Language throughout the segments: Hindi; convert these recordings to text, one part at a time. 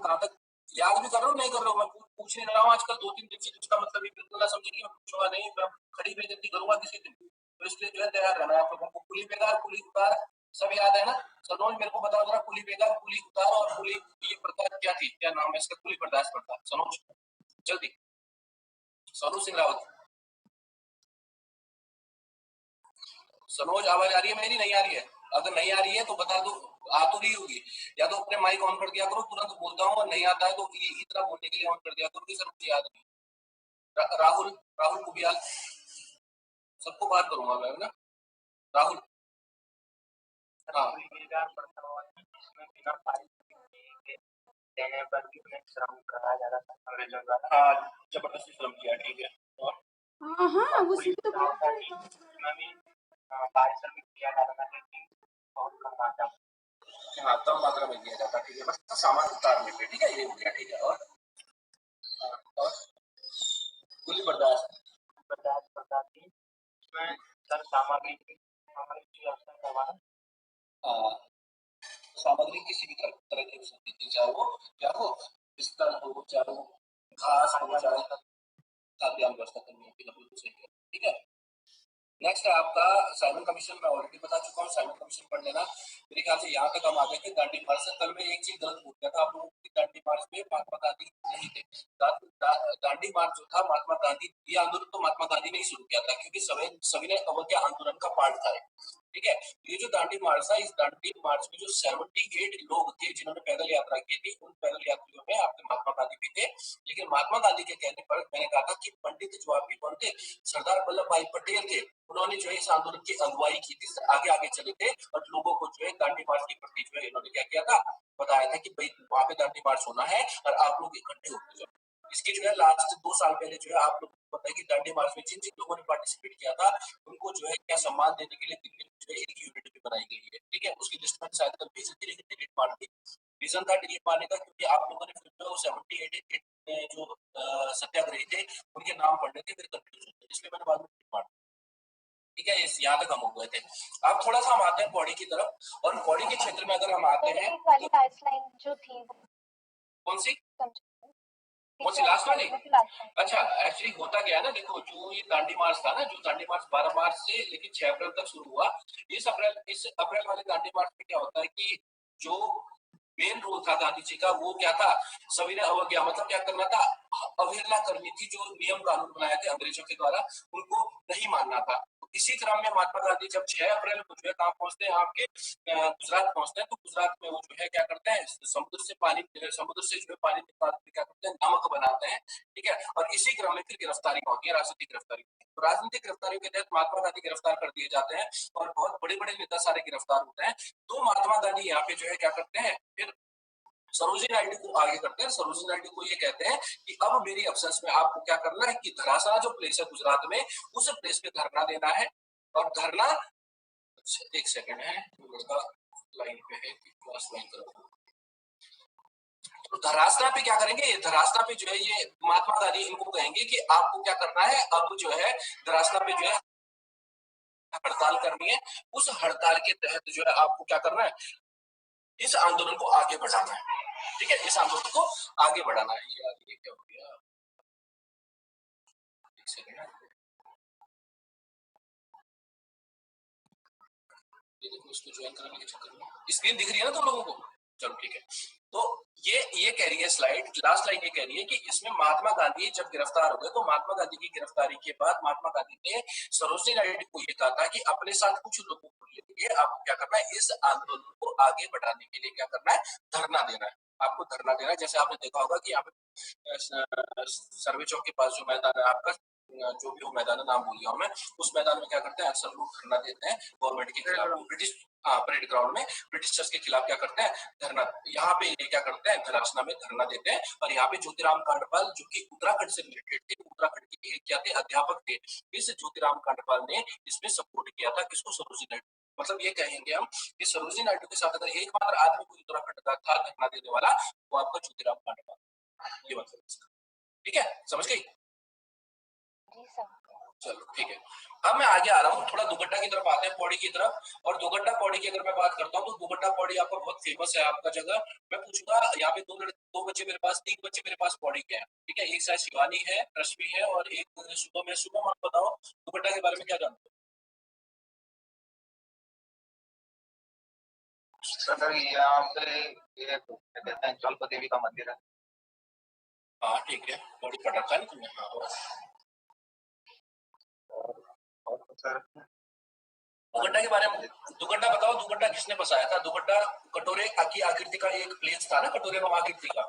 कहाँ तक याद भी कर रहा हूँ नहीं कर रहा हूँ, मैं पूछ नहीं रहा हूँ आजकल 2-3 दिन से, जिसका मतलब ये बिल्कुल ना समझे कि मैं पूछूंगा नहीं, मैं खड़ी बेइज्जती करूंगा किसी दिन। तो इसलिए जो है तैयार रहना है आप लोगों को। कुली बेगार कुली उतार सब याद है ना? सनोज मेरे को बताओ जरा, कुली बेगार कुली उतार और कुली ये प्रथा क्या थी, क्या नाम है इसका? कुली बर्दाश्त प्रथा। सनोज जल्दी, सनोज सिंह रावत। सनोज आवाज आ रही है मेरी? नहीं आ रही है? अगर नहीं आ रही है तो बता दो, आ तो रही होगी। या तो अपने माइक ऑन कर दिया करो, तुरंत बोलता हूँ, और नहीं आता है तो ये इतना बोलने के लिए ऑन कर दिया करो कि सर मुझे याद नहीं। राहुल, राहुल कुबियाल, सबको बात करूंगा मैं ना। राहुल, हाँ देने पर भी उन्हें श्रम कहा जा रहा था अंग्रेजों द्वारा। हाँ, जबरदस्ती श्रम किया, ठीक है। और हाँ वो सीधी तो बात है। इसमें भी पारिश्रम किया जाता था, लेकिन बहुत कम मात्रा में। हाँ, कम मात्रा में किया जाता, ठीक है, बस सामान उतारने पे, ठीक है, ये हो गया, ठीक है। और कुली बर्दाश्त थी, इसमें सर सामग्री की व्यवस्था करवाना, सामग्री किसी भी तरह की हो सकती थी, चाहे वो क्या हो, बिस्तर हो, चाहे वो घास हो, चाहे खाद्यान्न व्यवस्था करनी होगी, बिल्कुल सही है, ठीक है। नेक्स्ट है आपका साइमन कमीशन। मैं ऑलरेडी बता चुका हूँ, साइमन कमीशन पढ़ लेना। मेरे ख्याल से यहाँ तक हम आ गए थे दांडी मार्च से। कल में एक चीज गलत हो गया था आप लोगों की, दांडी मार्च में महात्मा गांधी नहीं थे। दांडी मार्च जो था महात्मा गांधी, ये आंदोलन तो महात्मा गांधी ने ही शुरू किया था, क्योंकि सविनय अवज्ञा आंदोलन का पार्ट था, ठीक है। ये जो दांडी मार्च था, इस दांडी मार्च में जो 78 लोग थे जिन्होंने पैदल यात्रा की थी, उन पैदल यात्रियों में आपके महात्मा गांधी भी थे। लेकिन महात्मा गांधी के कहने पर मैंने कहा था कि पंडित जवाहर भी कौन थे? सरदार वल्लभ भाई पटेल थे। उन्होंने जो है इस आंदोलन की अगुवाई की थी, आगे आगे चले थे और लोगों को जो है दांडी मार्च के प्रति जो है इन्होंने क्या किया था, बताया था कि भाई वहां पे दांडी मार्च होना है और आप लोग इकट्ठे होते जाओ। इसके जो है लास्ट 2 साल पहले जो है आप लोग को पता है कि दांडी मार्च में जिन जिन लोगों ने पार्टिसिपेट किया था, उनको जो है क्या सम्मान देने के लिए दिल्ली में जो है एक यूनिट भी बनाई गई है, ठीक है। उसकी लिस्ट में शायद कल भेजी थी, लेकिन डिलीट मार दी। रीजन था डिलीट मारने का क्योंकि आप लोगों ने फिर जो 78 जो सत्याग्रही थे उनके नाम पढ़ने थे, फिर कंफ्यूज होते, इसलिए मैंने बाद में डिलीट मार, ठीक है। इस यहाँ तक हम हो गए थे। अब थोड़ा सा हम आते हैं बॉडी की तरफ, और बॉडी के क्षेत्र में अगर हम आते हैं वाली लास्ट लाइन जो थी कौन सी लास्ट वाली? अच्छा, एक्चुअली होता क्या है ना, देखो जो ये दांडी मार्च था ना, जो दांडी मार्च 12 मार्च से लेकर 6 अप्रैल तक शुरू हुआ। इस अप्रैल वाले दांडी मार्च में क्या होता है कि जो मेन रोल था गांधी जी का, वो क्या था? सविनय अवज्ञा, मतलब क्या करना था? अवहेलना करनी थी। जो नियम कानून बनाए थे अंग्रेजों के द्वारा, उनको नहीं मानना था। इसी क्रम में महात्मा गांधी जब 6 अप्रैल को जो है कहाँ पहुंचते हैं, आपके गुजरात पहुंचते हैं। तो गुजरात में वो जो है क्या करते हैं, समुद्र से जो है पानी निकाल के क्या करते हैं, नमक बनाते हैं, ठीक है। और इसी क्रम में फिर गिरफ्तारी होती है, राजनीतिक गिरफ्तारी। तो राजनीतिक गिरफ्तारियों के तहत महात्मा गांधी गिरफ्तार कर दिए जाते हैं और बहुत बड़े बड़े नेता सारे गिरफ्तार होते हैं। तो महात्मा गांधी यहाँ पे जो है क्या करते हैं, फिर सरोजिनी नायडू को आगे करते हैं। सरोजिनी नायडू को ये कहते हैं कि अब मेरी अब्सेंस में आपको क्या करना है कि धरासना जो प्लेस है गुजरात में, उस प्लेस पे धरना देना है। और धरना, एक सेकंड है, लड़का लाइन पे है, क्लास लाइन करो। तो धरासना पे क्या करेंगे, ये धरासना पे जो है ये महात्मा गांधी इनको कहेंगे कि आपको क्या करना है, अब जो है धरासना पे जो है हड़ताल करनी है। उस हड़ताल के तहत जो है आपको क्या करना है, इस आंदोलन को आगे बढ़ाना है, ठीक है। इस आंदोलन को आगे बढ़ाना है। ये क्या हो गया, एक सेकंड, ये देखो इसको ज्वाइन कराने के चक्कर में स्क्रीन दिख रही है ना तुम लोगों को? चलो ठीक है। तो ये कह रही है स्लाइड, लास्ट लाइन ये कह रही है कि इसमें महात्मा गांधी जब गिरफ्तार हो गए, तो महात्मा गांधी की गिरफ्तारी के बाद महात्मा गांधी ने सरोजिनी नायडू को ये कहा था कि अपने साथ कुछ लोगों को लेके आपको क्या करना है, इस आंदोलन को आगे बढ़ाने के लिए क्या करना है, धरना देना है। आपको धरना देना है। जैसे आपने देखा होगा कि यहाँ पे सर्वे चौक के पास जो मैदान है आपका, जो भी हो मैदान, नाम भूल गया मैं, उस मैदान में क्या करते हैं, अक्सर लोग धरना देते हैं गवर्नमेंट के खिलाफ। ब्रिटिश, परेड ग्राउंड में ब्रिटिशर्स के खिलाफ क्या करते हैं, धरना। यहाँ पे ये क्या करते हैं, धरासना में धरना देते हैं। और यहाँ पे ज्योतिराम कांडपाल जो कि उत्तराखंड से रिलेटेड थे, उत्तराखंड के क्या थे, अध्यापक थे, इस ज्योतिराम कांडपाल ने इसमें सपोर्ट किया था। किसको? सरोजिनी नायडू। मतलब ये कहेंगे हम कि सरोजिनी नायडू के साथ अगर एकमात्र आदमी कोई उत्तराखंड का था धरना देने वाला, वो आपका ज्योतिराम कांडपाल। ये मतलब, ठीक है, समझ गई? चलो ठीक है। अब मैं आगे आ रहा हूँ, थोड़ा दुगड्डा की तरफ आते हैं, पौड़ी की तरफ। और दुगड्डा पौड़ी की अगर मैं बात करता हूँ तो दुगड्डा पौड़ी आपका बहुत फेमस है आपका जगह। मैं पूछूंगा यहाँ पे दो बच्चे मेरे पास, तीन बच्चे मेरे पास पौड़ी के हैं, ठीक है। एक शायद शिवानी है, रश्मि है, और एक शुभम है। शुभम आप बताओ दुगड्डा के बारे में क्या जानते हो? सर यहाँ पे ये क्या कहते हैं, ज्वालपा देवी का मंदिर है। हाँ ठीक है, पौड़ी पढ़ रखा है ना तुमने? हाँ। और तो सर दुगड्डा के बारे में, दुगड्डा बताओ, दुगड्डा किसने बसाया था? दुगड्डा कटोरे की आकृति का एक प्लेस था ना, कटोरे में आकृति का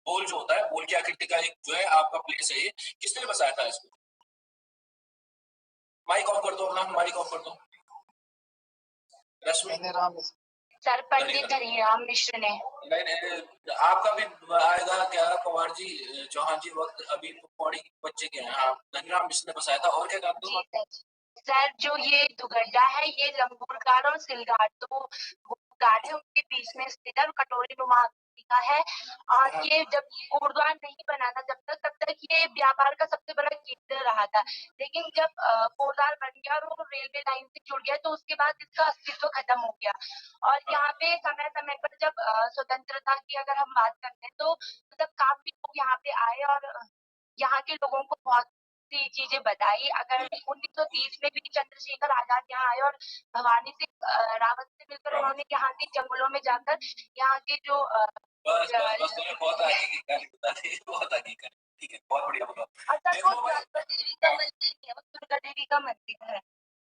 बोल जो होता है, बोल की आकृति का एक जो है आपका प्लेस है, ये किसने बसाया था इसको? माइक ऑफ कर दो अपना, माइक ऑफ कर दो। रश्मि? सर पंडित हरिराम मिश्र ने। नहीं, आपका भी आएगा क्या पवार जी, चौहान जी? वक्त अभी पौड़ी बच्चे के हैं। हाँ, धनीराम मिश्र ने बसाया था। और क्या जानते हो? सर जो ये दुगड्डा है, ये लंबुरघाट और सिलघाट, तो घाट है उनके बीच में स्थित है और कटोरी नुमा का है। और ये जब गुरुद्वारा नहीं बना था तब तक ये व्यापार का सबसे बड़ा केंद्र रहा था। लेकिन जब गुरुद्वारा बन गया और वो रेलवे लाइन से जुड़ गया तो उसके बाद इसका अस्तित्व खत्म हो गया। और यहाँ पे समय समय पर जब स्वतंत्रता की अगर हम बात करते हैं तो मतलब काफी लोग यहाँ पे आए और यहाँ के लोगों को बहुत सी चीजें बताई। अगर 1930 में भी चंद्रशेखर आजाद यहाँ आए और भवानी सिंह रावत से मिलकर उन्होंने यहाँ के जंगलों में जाकर यहाँ के जो बस तुम्हें बहुत आगे की कहानी बता दी, बहुत आगे की। ठीक है, बहुत बढ़िया बताओ। ज्वालपा देवी का मंदिर है, वो दुर्गा देवी का मंदिर है।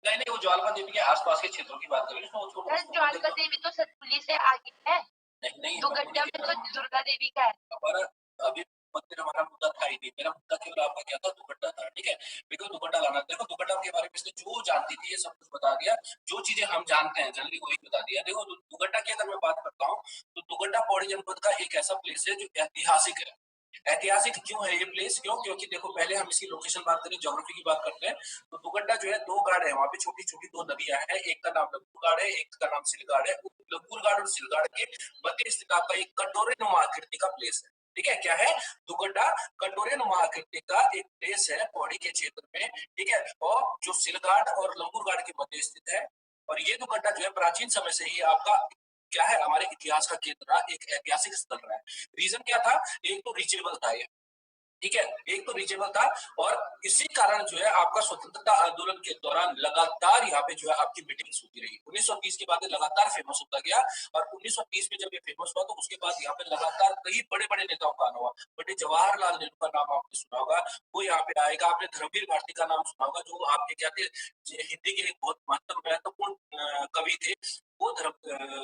नहीं, वो ज्वालपा देवी के आसपास के क्षेत्रों की बात कर रही हूँ। ज्वालपा देवी तो सतपुली से आगे है। नहीं, दुगड्डा में तो दुर्गा देवी का है। हमारा अभी मंदिर, हमारा मुद्दा था ही नहीं। मेरा मुद्दा केवल आपका क्या था? दुगड्डा था, ठीक है। बिल्कुल दुगड्डा लाना। देखो दुगड्डा के बारे में इसने जो जानती थी ये सब कुछ बता दिया, जो चीजें हम जानते हैं जल्दी वही बता दिया। देखो दुगड्डा की अगर मैं बात करता हूँ तो दुगड्डा पौड़ी जनपद का एक ऐसा प्लेस है जो ऐतिहासिक है। ऐतिहासिक क्यों है ये प्लेस? क्योंकि देखो पहले हम इसकी लोकेशन बात करें, ज्योग्राफी की बात करते हैं, तो दुगड्डा जो है दो गाड़ है वहाँ पे, छोटी छोटी दो नदियां हैं। एक का नाम लंगूर गाड़ है, एक का नाम सिलगाड़ है। लंगूर गाड़ और सिलगाड़ के मध्य स्थित आपका एक कटोरे नुमा आकृति का प्लेस है, ठीक है। क्या है? दुगड्डा कटोरे नुमा आकृति का एक प्लेस है पौड़ी के क्षेत्र में, ठीक है। और जो सिलगाड़ और लंगूर गाड़ के मध्य स्थित है। और ये दुगड्डा जो है प्राचीन समय से ही आपका क्या है, हमारे इतिहास का केंद्र रहा, एक ऐतिहासिक स्थल रहा है। रीजन क्या था? एक तो रीचेबल था ये, ठीक है, एक तो रीचेबल था। और इसी कारण जो है आपका स्वतंत्रता आंदोलन के दौरान लगातार यहाँ पे जो है आपकी मीटिंग्स होती रही। 1930 के बाद लगातार फेमस होता गया। और 1930 में जब ये फेमस हुआ तो उसके बाद यहाँ पे लगातार कई बड़े बड़े नेताओं का आना हुआ। पंडित जवाहरलाल नेहरू का नाम आपने सुना होगा, वो यहाँ पे आएगा। आपने धर्मवीर भारती का नाम सुना होगा, जो आपके क्या थे, हिंदी के एक बहुत महत्वपूर्ण कवि थे, वो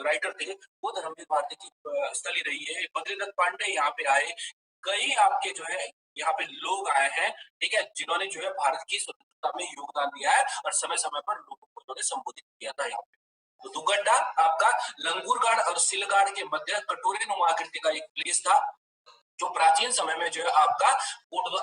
राइटर थे, वो धर्मवीर भारती की स्थली रही है। बद्रीनाथ पांडे यहाँ पे आए। कई आपके जो है यहाँ पे लोग आए हैं, ठीक है, जिन्होंने जो है भारत की स्वतंत्रता में योगदान दिया है और समय समय पर लोगों को उन्होंने संबोधित किया था यहाँ पे। तो दुगड्डा आपका लंगूरगाड़ और सिलगाड़ के मध्य कटोरे नुमा आकृति का एक प्लेस था, जो प्राचीन समय में जो है आपका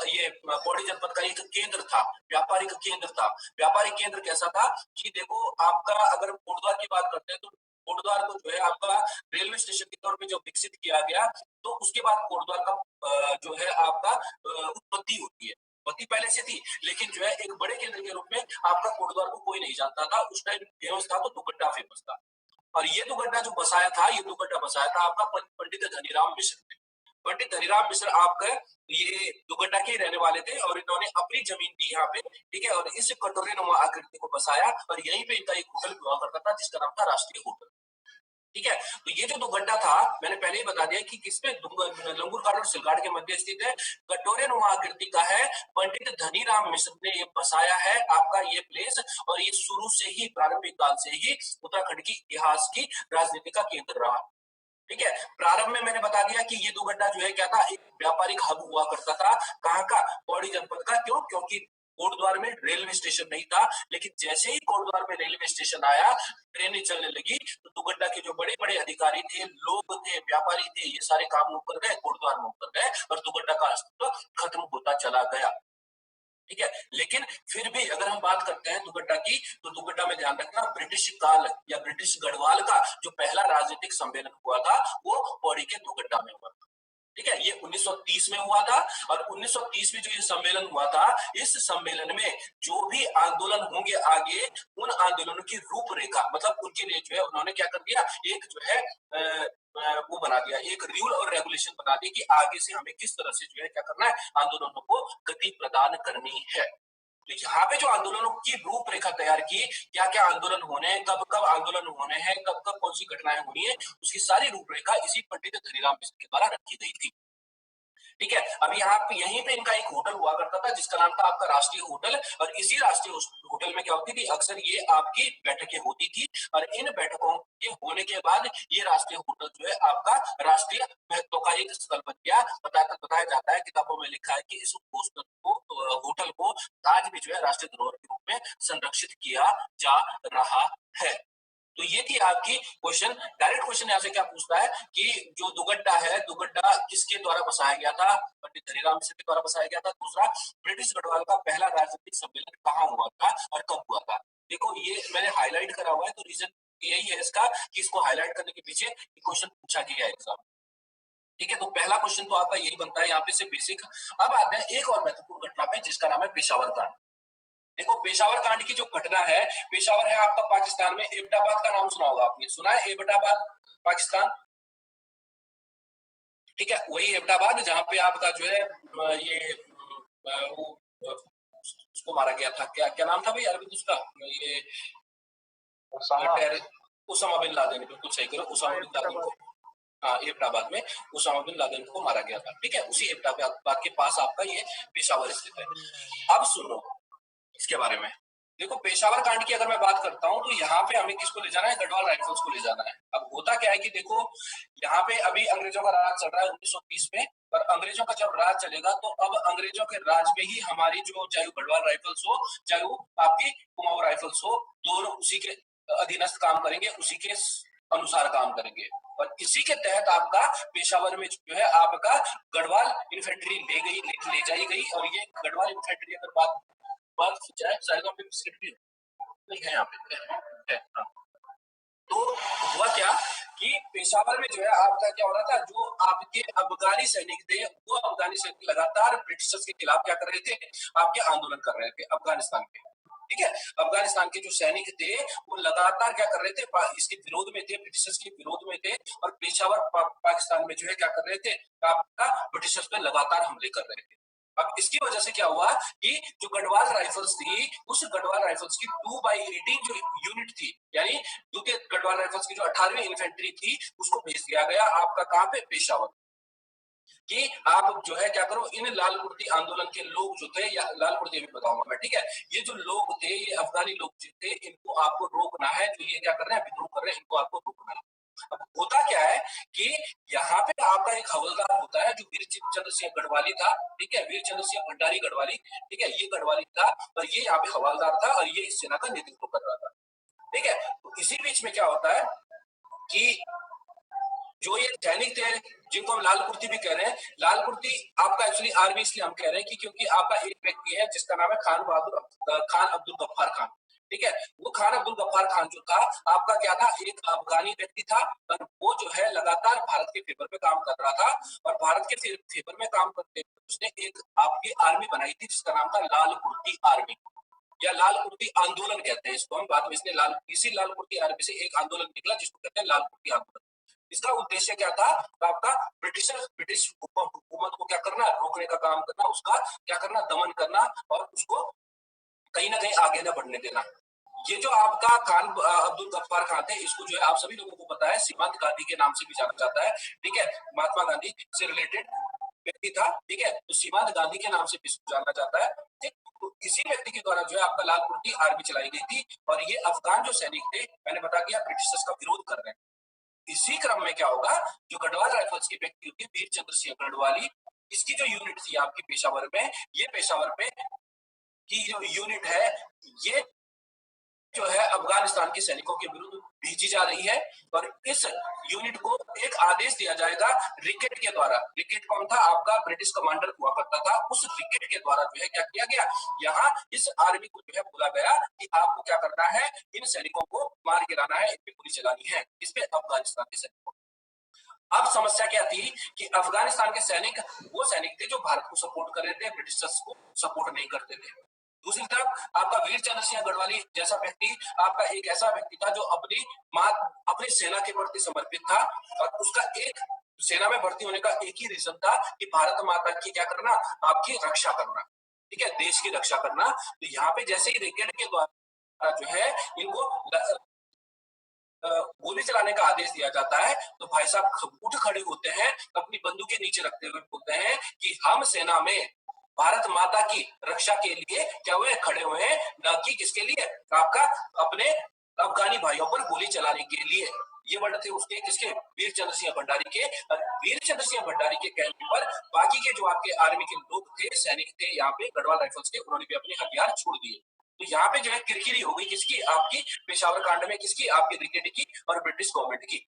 ये पौड़ी जनपद का एक केंद्र था, व्यापारिक केंद्र था। व्यापारिक केंद्र कैसा था कि देखो आपका अगर कोटद्वार की बात करते हैं तो कोटद्वार को जो है आपका रेलवे स्टेशन के तौर पे जब विकसित किया गया तो उसके बाद कोटद्वार का जो है आपका उत्पत्ति होती है। उत्पत्ति पहले से थी, लेकिन जो है एक बड़े केंद्र के रूप में आपका कोटद्वार को कोई नहीं जानता था। उस टाइम फेमस था तो दुगड्डा फेमस था। और ये दुगड्डा जो बसाया था, ये दुगड्डा बसाया था आपका पंडित धनीराम मिश्र ने। पंडित धनीराम मिश्र आपका ये दुगड्डा के रहने वाले थे और इन्होंने अपनी जमीन दी यहाँ पे, ठीक है। और इस कटोरे नुमा आकृति को बसाया और यहीं पे इनका एक होटल हुआ करता था जिसका नाम था राष्ट्रीय होटल, ठीक है। तो ये जो दुगड्डा था मैंने पहले ही बता दिया कि किसमें, लंगूरगाड़ और सिलगाड़ के मध्य स्थित है, कटोरे नुमा आकृति का है। पंडित धनीराम मिश्र ने ये बसाया है आपका ये प्लेस। और ये शुरू से ही, प्रारंभिक काल से ही उत्तराखंड की इतिहास की राजनीति का केंद्र रहा, ठीक है। प्रारंभ में मैंने बता दिया कि ये दुगड्डा जो है क्या था, एक व्यापारिक हब हुआ करता था। कहाँ का? पौड़ी जनपद का। क्यों? क्योंकि कोटद्वार में रेलवे स्टेशन नहीं था, लेकिन जैसे ही कोटद्वार में रेलवे स्टेशन आया, ट्रेनें चलने लगी, तो दुगड्डा के जो बड़े बड़े अधिकारी थे, लोग थे, व्यापारी थे, ये सारे काम ऊपर गए, कोटद्वार में ऊपर गए और दुगड्डा का अस्तित्व खत्म होता चला गया, ठीक है। लेकिन फिर भी अगर हम बात करते हैं दुगड्डा की, तो दुगड्डा में ध्यान रखना ब्रिटिश काल या ब्रिटिश गढ़वाल का जो पहला राजनीतिक सम्मेलन हुआ था वो पौड़ी के दुगड्डा में हुआ था, ठीक है, ये 1930 में हुआ था और 1930 में जो ये सम्मेलन हुआ था, इस सम्मेलन में जो भी आंदोलन होंगे आगे, उन आंदोलनों की रूपरेखा, मतलब उनके लिए जो है उन्होंने क्या कर दिया, एक जो है वो बना दिया, एक रूल और रेगुलेशन बना दिया कि आगे से हमें किस तरह से जो है क्या करना है, आंदोलनों को गति प्रदान करनी है। तो यहाँ पे जो आंदोलनों की रूपरेखा तैयार की, क्या क्या आंदोलन होने हैं, कब कब आंदोलन होने हैं, कब कब कौन सी घटनाएं होनी है, उसकी सारी रूपरेखा इसी पंडित धनीराम मिश्र के द्वारा रखी गई थी। ठीक है, अब यहाँ पे यहीं पे इनका एक होटल हुआ करता था जिसका नाम था आपका राष्ट्रीय होटल, और इसी राष्ट्रीय होटल में क्या होती थी, अक्सर ये आपकी बैठकें होती थी, और इन बैठकों के होने के बाद ये राष्ट्रीय होटल जो है आपका राष्ट्रीय महत्व का एक स्थल बन गया। बताया जाता है, किताबों में लिखा है कि इस होटल को आज भी जो है राष्ट्रीय धरोहर के रूप में संरक्षित किया जा रहा है। तो ये थी आपकी क्वेश्चन। डायरेक्ट क्वेश्चन यहाँ से क्या पूछता है कि जो दुगड्डा है, दुगड्डा किसके द्वारा बसाया गया था, पंडित धनीराम मिश्र के द्वारा बसाया गया था। दूसरा, ब्रिटिश गढ़वाल का पहला राजनीतिक सम्मेलन कहाँ हुआ था और कब हुआ था। देखो ये मैंने हाईलाइट करा हुआ है, तो रीजन यही है इसका कि इसको हाईलाइट करने के पीछे क्वेश्चन पूछा गया है एग्जाम। ठीक है, तो पहला क्वेश्चन तो आपका यही बनता है यहाँ पे से बेसिक। अब आते हैं एक और महत्वपूर्ण घटना पे जिसका नाम है पेशावर कांड। देखो पेशावर कांड की जो घटना है, पेशावर है आपका पाकिस्तान में, एबटाबाद का नाम सुना होगा आपने, सुना है एबटाबाद पाकिस्तान। ठीक है, वही एबटाबाद जहां पे आपका जो है ये उसको मारा गया था, क्या क्या नाम था भाई अरविंद उसका, ये उसामा बिन लादेन, बिल्कुल सही करो, उसामा बिन लादेन को, हाँ एबटाबाद में उसामा बिन लादेन को मारा गया था। ठीक है, उसी एबटाबाद के पास आपका ये पेशावर स्थित है। अब सुनो इसके बारे में। देखो पेशावर कांड की अगर मैं बात करता हूं तो यहाँ पे हमें किसको ले जाना है, गढ़वाल राइफल्स को ले जाना है। अब होता क्या है कि देखो यहाँ पे अभी अंग्रेजों का राज चल रहा है 1920 में, और अंग्रेजों का जब राज चलेगा तो अब अंग्रेजों के राज में ही हमारी जो, चाहे गढ़वाल राइफल्स हो चाहे वो आपकी कुमाऊं राइफल्स हो, दोनों उसी के अधीनस्थ काम करेंगे, उसी के अनुसार काम करेंगे। और इसी के तहत आपका पेशावर में जो है आपका गढ़वाल इन्फेंट्री ले जाई गई, और ये गढ़वाल इन्फेंट्री अगर बात की जाए, शायद पे बिस्किट भी नहीं है यहाँ पे है, हाँ। तो हुआ क्या कि पेशावर में जो है आपका क्या हो रहा था, जो आपके अफगानी सैनिक थे, वो अफगानी सैनिक लगातार ब्रिटिशर्स के खिलाफ क्या कर रहे थे, आपके आंदोलन कर रहे थे अफगानिस्तान के। ठीक है, अफगानिस्तान के जो सैनिक थे वो लगातार क्या कर रहे थे, इसके विरोध में थे, ब्रिटिशर्स के विरोध में थे, और पेशावर पाकिस्तान में जो है क्या कर रहे थे, आपका ब्रिटिशर्स पे लगातार हमले कर रहे थे। अब इसकी वजह से क्या हुआ कि जो गढ़वाल राइफल्स थी, उस गढ़वाल राइफल्स की 2/18 जो यूनिट थी, यानी द्वितीय गढ़वाल राइफल्स की जो 18वीं इन्फेंट्री थी, उसको भेज दिया गया आपका कहां पे, पेशावर, कि आप जो है क्या करो, इन लाल कुर्ती आंदोलन के लोग जो थे, या लाल कुर्ती भी बताऊंगा मैं, ठीक है, ये जो लोग थे, ये अफगानी लोग जो थे, इनको आपको रोकना है, जो ये क्या कर रहे हैं, विद्रोह कर रहे हैं, इनको आपको रोकना है। अब होता क्या है कि यहाँ पे आपका एक हवलदार होता है जो वीर चंद्र सिंह गढ़वाली था। ठीक है, वीर चंद्र सिंह भंडारी गढ़वाली, ठीक है, ये गढ़वाली था, और ये यहाँ पे हवलदार था, और ये इस सेना का नेतृत्व कर रहा था। ठीक है, तो इसी बीच में क्या होता है कि जो ये सैनिक थे, जिनको हम लाल कुर्ती भी कह रहे हैं, लाल कुर्ती आपका एक्चुअली आर्मी इसलिए हम कह रहे हैं कि क्योंकि आपका एक व्यक्ति है जिसका नाम है खान अब्दुल गफ्फार खान। ठीक है, वो खान अब्दुल गफ्फार खान जो था आपका क्या था, एक अफगानी व्यक्ति था, और वो जो है लगातार भारत के फेवर में काम कर रहा था, और भारत के फेवर में काम करते हुए उसने एक आपकी आर्मी बनाई थी जिसका नाम था लाल कुर्ती आर्मी, या लाल कुर्ती आंदोलन कहते हैं इसको हम। बाद में इसने इसी लाल कुर्ती आर्मी से एक आंदोलन निकला जिसको कहते हैं लाल कुर्ती आंदोलन। इसका उद्देश्य क्या था, आपका ब्रिटिश हुकूमत को क्या करना, रोकने का काम करना, उसका क्या करना, दमन करना, और उसको कहीं ना कहीं आगे न बढ़ने देना। ये जो आपका खान अब्दुल गफ्फार खान थे, इसको जो है आप सभी लोगों को पता है सीमांत गांधी के नाम से भी जाना जाता है। ठीक है, महात्मा गांधी से रिलेटेड व्यक्ति था। ठीक है, तो सीमांत गांधी के नाम से भी जाना जाता है। ठीक, तो इसी व्यक्ति के द्वारा जो है आपका लाल कुर्ती आर्मी चलाई गई थी, और ये अफगान जो सैनिक थे, मैंने बता दिया ब्रिटिशर्स का विरोध कर रहे हैं। इसी क्रम में क्या होगा, जो गढ़वाल राइफल्स की व्यक्ति होती है वीर चंद्र सिंह गढ़वाली, इसकी जो यूनिट थी आपकी पेशावर में, ये पेशावर में की जो यूनिट है, ये जो है अफगानिस्तान के सैनिकों के विरुद्ध भेजी जा रही है, और इस यूनिट को एक आदेश दिया जाएगा रिकेट के द्वारा। रिकेट कौन था, आपका ब्रिटिश कमांडर हुआ करता था। उस रिकेट के द्वारा जो है क्या किया गया, यहाँ इस आर्मी को जो है बोला गया कि आपको क्या करना है, इन सैनिकों को मार गिराना है, इन पे गोली चलानी है, इस पे अफगानिस्तान के सैनिकों। अब समस्या क्या थी कि अफगानिस्तान के सैनिक वो सैनिक थे जो भारत को सपोर्ट कर रहे थे, ब्रिटिशर्स को सपोर्ट नहीं करते थे। दूसरी तरफ आपका वीर चंद्र सिंह गढ़वाली जैसा व्यक्ति आपका एक ऐसा व्यक्ति था जो अपनी सेना के प्रति समर्पित था, और उसका एक सेना में भर्ती होने का एक ही रीजन था कि भारत माता की क्या करना, आपकी रक्षा करना, ठीक है, देश की रक्षा करना। तो यहाँ पे जैसे ही रेकेट के द्वारा जो है इनको गोली चलाने का आदेश दिया जाता है, तो भाई साहब उठ खड़े होते हैं, अपनी बंदूकें नीचे रखते हुए बोलते हैं कि हम सेना में भारत माता की रक्षा के लिए क्या हुए, खड़े हुए हैं, न कि किसके लिए, आपका अपने अफगानी भाइयों पर गोली चलाने के लिए। ये वर्ड थे उसके किसके, वीर चंद्र सिंह भंडारी के। वीर चंद्र सिंह भंडारी के कहने पर बाकी के जो आपके आर्मी के लोग थे, सैनिक थे यहाँ पे गढ़वाल राइफल्स के, उन्होंने भी अपने हथियार छोड़ दिए। तो यहाँ पे जो है किरकिरी हो गई किसकी, आपकी पेशावर कांड में, किसकी, आपकी ब्रिगेड की और ब्रिटिश गवर्नमेंट की।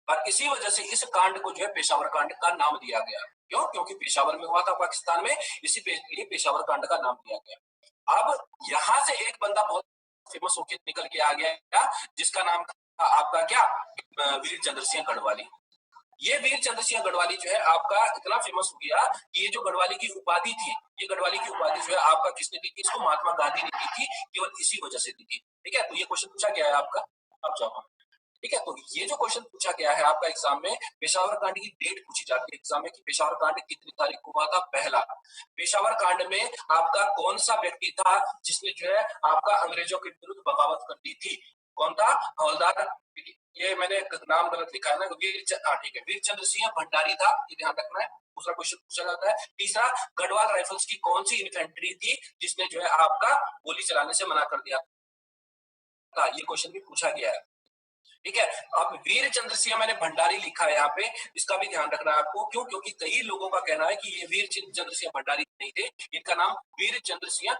और इसी वजह से इस कांड को जो है पेशावर कांड का नाम दिया गया। क्यों? क्योंकि पेशावर में हुआ था पाकिस्तान में, इसी लिए पेशावर कांड का नाम दिया गया। अब यहाँ से एक बंदा बहुत फेमस होकर निकल के आ गया जिसका नाम था आपका क्या, वीर चंद्र सिंह गढ़वाली। ये वीर चंद्र सिंह गढ़वाली जो है आपका इतना फेमस हो गया कि ये जो गढ़वाली की उपाधि थी, ये गढ़वाली की उपाधि जो है आपका किसने दी थी, इसको महात्मा गांधी ने दी थी, केवल इसी वजह से दी थी। ठीक है, तो ये क्वेश्चन पूछा गया है आपका, आप जवाब। ठीक है, तो ये जो क्वेश्चन पूछा गया है आपका एग्जाम में, पेशावर कांड की डेट पूछी जाती है एग्जाम में कि पेशावर कांड कितनी तारीख को हुआ था। पहला, पेशावर कांड में आपका कौन सा व्यक्ति था जिसने जो है आपका अंग्रेजों के विरुद्ध बगावत कर दी थी, कौन था, हवलदार, ये मैंने नाम गलत लिखा है ना, ठीक है, वीर चंद्र सिंह भंडारी था, ये ध्यान रखना है। दूसरा क्वेश्चन पूछा जाता है। तीसरा, गढ़वाल राइफल्स की कौन सी इन्फेंट्री थी जिसने जो है आपका गोली चलाने से मना कर दिया था, ये क्वेश्चन भी पूछा गया है। ठीक है, अब वीर चंद्र सिंह मैंने भंडारी लिखा है यहाँ पे, इसका भी ध्यान रखना है आपको। क्यों? क्योंकि कई लोगों का कहना है कि ये वीर चंद्र सिंह भंडारी नहीं थे, इनका नाम वीर चंद्र सिंह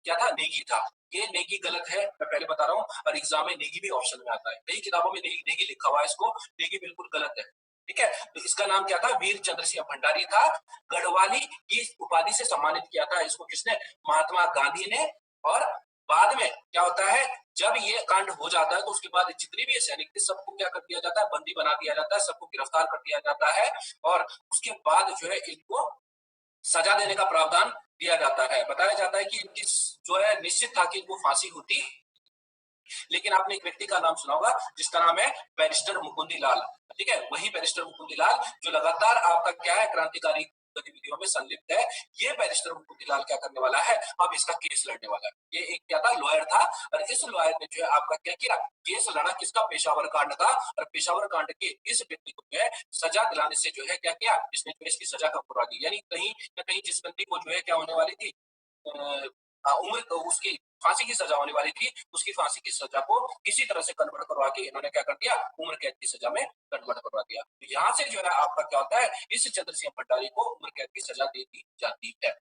क्या था, नेगी था। ये नेगी गलत है, मैं पहले बता रहा हूँ, और एग्जाम में नेगी भी ऑप्शन में आता है, कई किताबों में नेगी लिखा हुआ है, इसको नेगी बिल्कुल गलत है। ठीक है, तो इसका नाम क्या था, वीर चंद्र सिंह भंडारी था। गढ़वाली की उपाधि से सम्मानित किया था इसको किसने, महात्मा गांधी ने। और बाद में क्या होता है, जब ये कांड हो जाता है तो उसके बाद जितने भी ये सैनिक थे सबको क्या कर दिया जाता है, बंदी बना दिया जाता है, सबको गिरफ्तार कर दिया जाता है, और उसके बाद जो है इनको सजा देने का प्रावधान दिया जाता है। बताया जाता है कि इनकी जो है निश्चित था कि इनको फांसी होती, लेकिन आपने एक व्यक्ति का नाम सुना होगा जिसका नाम है बैरिस्टर मुकुंदी लाल। ठीक है, वही बैरिस्टर मुकुंदी लाल जो लगातार आपका क्या है, क्रांतिकारी गतिविधियों में संलिप्त है। ये बैरिस्टर मुकुंदी लाल क्या करने वाला है, अब इसका केस लड़ने वाला है। ये एक क्या था, लॉयर था, और इस लॉयर ने जो है आपका क्या किया, केस लड़ा किसका, पेशावर कांड का। और पेशावर कांड के इस व्यक्ति को जो है सजा दिलाने से जो है क्या किया, इसने जो इसकी सजा का पूरा दी। यानी कहीं न कहीं जिस बंदी को जो है क्या होने वाली थी, उम्र उसकी फांसी की सजा होने वाली थी, उसकी फांसी की सजा को किसी तरह से कन्वर्ट करवा के इन्होंने क्या कर दिया, उम्र कैद की सजा में कन्वर्ट करवा दिया। तो यहाँ से जो है आपका क्या होता है, इस चंद्र सिंह भंडारी को उम्र कैद की सजा दे दी जाती है।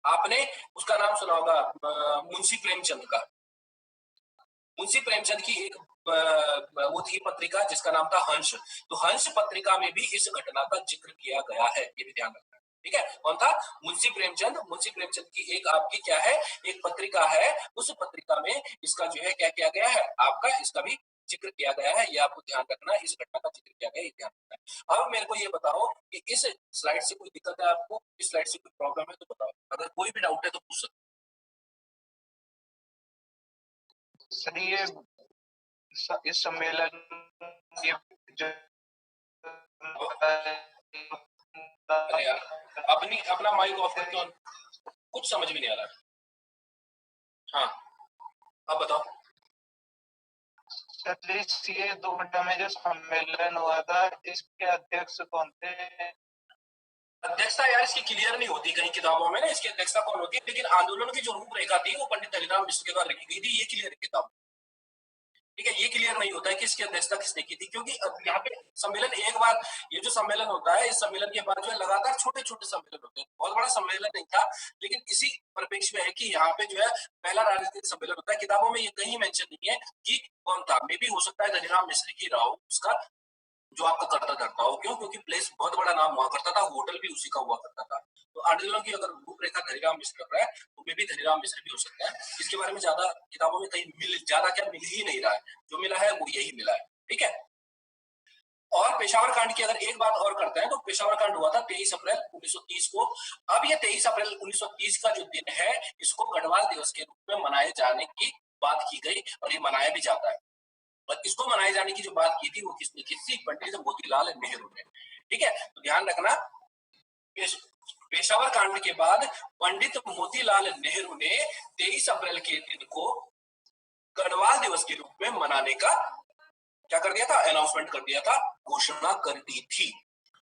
आपने उसका नाम सुना होगा मुंशी प्रेमचंद का। मुंशी प्रेमचंद की एक वो थी पत्रिका जिसका नाम था हंस। तो हंस पत्रिका में भी इस घटना का जिक्र किया गया है, ये भी ध्यान रखना। ठीक है, कौन था, मुंशी प्रेमचंद। मुंशी प्रेमचंद की एक आपकी क्या है, एक पत्रिका है, उस पत्रिका में इसका जो है क्या किया गया है, आपका इसका भी जिक्र किया गया है, ये आपको ध्यान रखना है, इस घटना का जिक्र किया गया है, ये ध्यान रखना है। अब मेरे को ये बताओ कि इस स्लाइड से कोई दिक्कत है आपको, इस स्लाइड से कोई प्रॉब्लम है तो बताओ, अगर कोई भी डाउट है तो पूछ सकते। सर ये इस सम्मेलन ये जो अरे यार, अपना माइक ऑफ करके कुछ समझ में नहीं आ रहा। हाँ, अब बताओ। ये 2 घंटा में जो सम्मेलन हुआ था, इसके अध्यक्ष कौन थे? अध्यक्षता यार इसकी क्लियर नहीं होती कहीं किताबों में ना, इसकी अध्यक्षता कौन होती है, लेकिन आंदोलन की जो रूपरेखा थी वो पंडित हरिराम मिश्र के द्वारा लिखी गई थी, ये क्लियर है किताब। ठीक है, ये क्लियर नहीं होता है कि इसकी अध्यक्षता किसने की थी, क्योंकि यहाँ पे सम्मेलन एक बार, ये जो सम्मेलन होता है, इस सम्मेलन के बाद जो है लगातार छोटे छोटे सम्मेलन होते हैं, बहुत बड़ा सम्मेलन नहीं था, लेकिन इसी परिप्रेक्ष्य में है कि यहाँ पे जो है पहला राजनीतिक सम्मेलन होता है। किताबों में ये कहीं मेंशन नहीं है कि कौन था, मे भी हो सकता है धनीराम मिश्र की राव उसका जो आपका करता धरता हो। क्यों? क्योंकि प्लेस बहुत बड़ा नाम हुआ करता था, होटल भी उसी का हुआ करता था। तो आंदोलन की अगर रूपरेखा धनीराम मिश्र कर रहा है तो मे भी धनीराम मिश्र भी हो सकता है। इसके बारे में ज्यादा किताबों में कहीं ज्यादा क्या मिल ही नहीं रहा है, जो मिला है वो यही मिला है। ठीक है, और पेशावर कांड की अगर एक बात और करते हैं तो पेशावर कांड हुआ था 23 अप्रैल 1930 को। अब ये 23 अप्रैल 1930 का जो दिन है इसको गढ़वाल दिवस के रूप में मनाए जाने की बात की गई और ये मनाया भी जाता है। और इसको मनाए जाने की जो बात की थी वो किसने की थी? पंडित मोतीलाल नेहरू ने। ठीक है, तो ध्यान रखना पेशावर कांड के बाद पंडित मोतीलाल नेहरू ने 23 अप्रैल के दिन को गढ़वाल दिवस के रूप में मनाने का क्या कर दिया था? अनाउंसमेंट कर दिया था, घोषणा कर दी थी।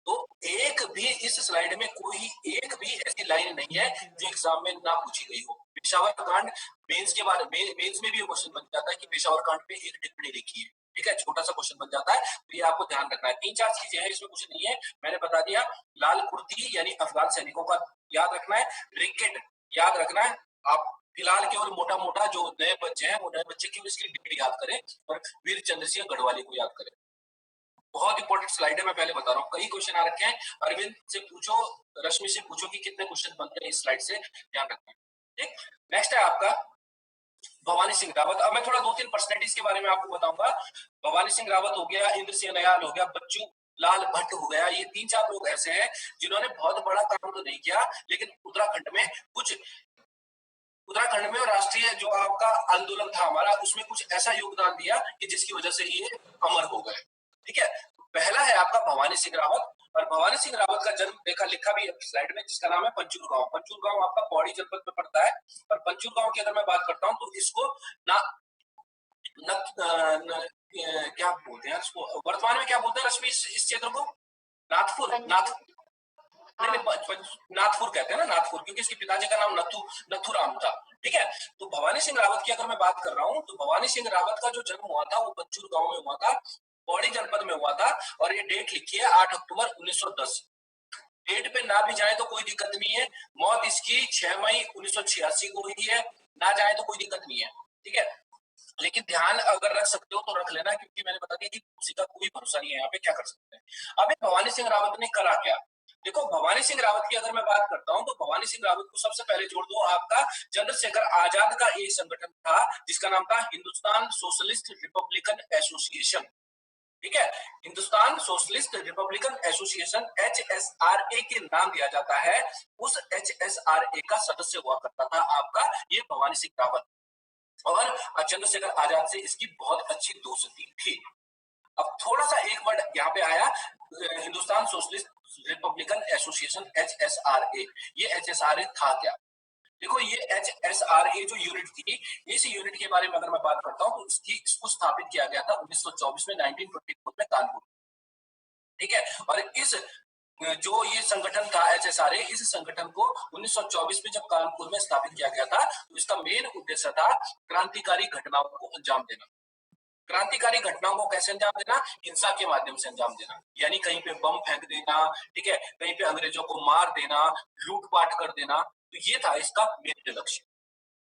तो एक भी इस स्लाइड में कोई एक भी ऐसी लाइन नहीं है जो एग्जाम में ना पूछी गई हो। पेशावर कांड मेंस के बारे में मेंस में भी क्वेश्चन बन जाता है कि पेशावर कांड पे एक टिप्पणी लिखी है। ठीक है, छोटा सा क्वेश्चन बन जाता है, तो ये आपको ध्यान रखना है। 3-4 चीजें हैं, इसमें कुछ नहीं है, मैंने बता दिया। लाल कुर्ती यानी अफगान सैनिकों का याद रखना है, रिकेट याद रखना है। आप फिलहाल केवल मोटा मोटा जो नए बच्चे हैं वो नए बच्चे केवल इसकी डिग्री याद करें और वीर चंद्र सिंह गढ़वाली को याद करें। बहुत इंपॉर्टेंट स्लाइड है, मैं पहले बता रहा हूँ। कई क्वेश्चन आ रखे हैं, अरविंद से पूछो, रश्मि से पूछो कि कितने क्वेश्चन बनते हैं इस स्लाइड से, ध्यान रखना। ठीक, नेक्स्ट है आपका भवानी सिंह रावत। अब मैं थोड़ा 2-3 पर्सनैलिटीज के बारे में आपको बताऊंगा। भवानी सिंह रावत हो गया, इंद्र सिंह नयाल हो गया, बच्चू लाल भट्ट हो गया। ये 3-4 लोग ऐसे हैं जिन्होंने बहुत बड़ा काम तो नहीं किया, लेकिन उत्तराखंड में राष्ट्रीय जो आपका आंदोलन था हमारा, उसमें कुछ ऐसा योगदान दिया कि जिसकी वजह से ये अमर हो गए। ठीक है, पहला है आपका भवानी सिंह रावत। और भवानी सिंह रावत का जन्म लिखा भी है स्लाइड में, जिसका नाम है पंचूर गांव। पंचूर गांव आपका पौड़ी जनपद में पड़ता है। और पंचूर गांव की अगर मैं बात करता हूँ तो इसको क्या बोलते हैं इसको, वर्तमान में क्या बोलते हैं रश्मि इस क्षेत्र को? नाथपुर नाथपुर कहते हैं ना, नाथपुर, क्योंकि इसके पिताजी का नाम नथुराम था। ठीक है, तो भवानी सिंह रावत की अगर मैं बात कर रहा हूँ तो भवानी सिंह रावत का जो जन्म हुआ था वो पंचूर गांव में हुआ था, पौड़ी जनपद में हुआ था। और ये डेट लिखी है 8 अक्टूबर 1910। डेट पे ना भी जाए तो कोई दिक्कत नहीं है, मौत इसकी 6 मई 1986 को हुई है, ना जाए तो कोई दिक्कत नहीं है। ठीक है, लेकिन ध्यान अगर रख सकते हो तो रख लेना, क्योंकि मैंने बता दिया कि किसी का कोई भरोसा नहीं है यहाँ पे, क्या कर सकते हैं। अब भवानी सिंह रावत ने करा क्या? देखो, भवानी सिंह रावत की अगर मैं बात करता हूं तो भवानी सिंह रावत को सबसे पहले जोड़ दो आपका चंद्रशेखर आजाद का एक संगठन था जिसका नाम था हिंदुस्तान सोशलिस्ट रिपब्लिकन एसोसिएशन। ठीक है, Hindustan socialist Republican association HSRA के नाम दिया जाता है। उस HSRA का सदस्य हुआ करता था आपका ये भवानी सिंह रावत, और चंद्रशेखर आजाद से इसकी बहुत अच्छी दोस्ती थी। अब थोड़ा सा एक वर्ड यहाँ पे आया, Hindustan socialist Republican association HSRA। ये HSRA था क्या? देखो, ये HSRA जो यूनिट थी, इस यूनिट के बारे में अगर मैं बात करता हूँ तो इसको स्थापित किया गया था 1924 में, 1924 में कानपुर। ठीक है, और इस जो ये संगठन था HSRA, इस संगठन को 1924 में जब कानपुर में स्थापित किया गया था तो इसका मेन उद्देश्य था क्रांतिकारी घटनाओं को अंजाम देना। क्रांतिकारी घटनाओं को कैसे अंजाम देना? हिंसा के माध्यम से अंजाम देना, यानी कहीं पे बम फेंक देना, ठीक है, कहीं पे अंग्रेजों को मार देना, लूटपाट कर देना। तो ये था इसका मेन लक्ष्य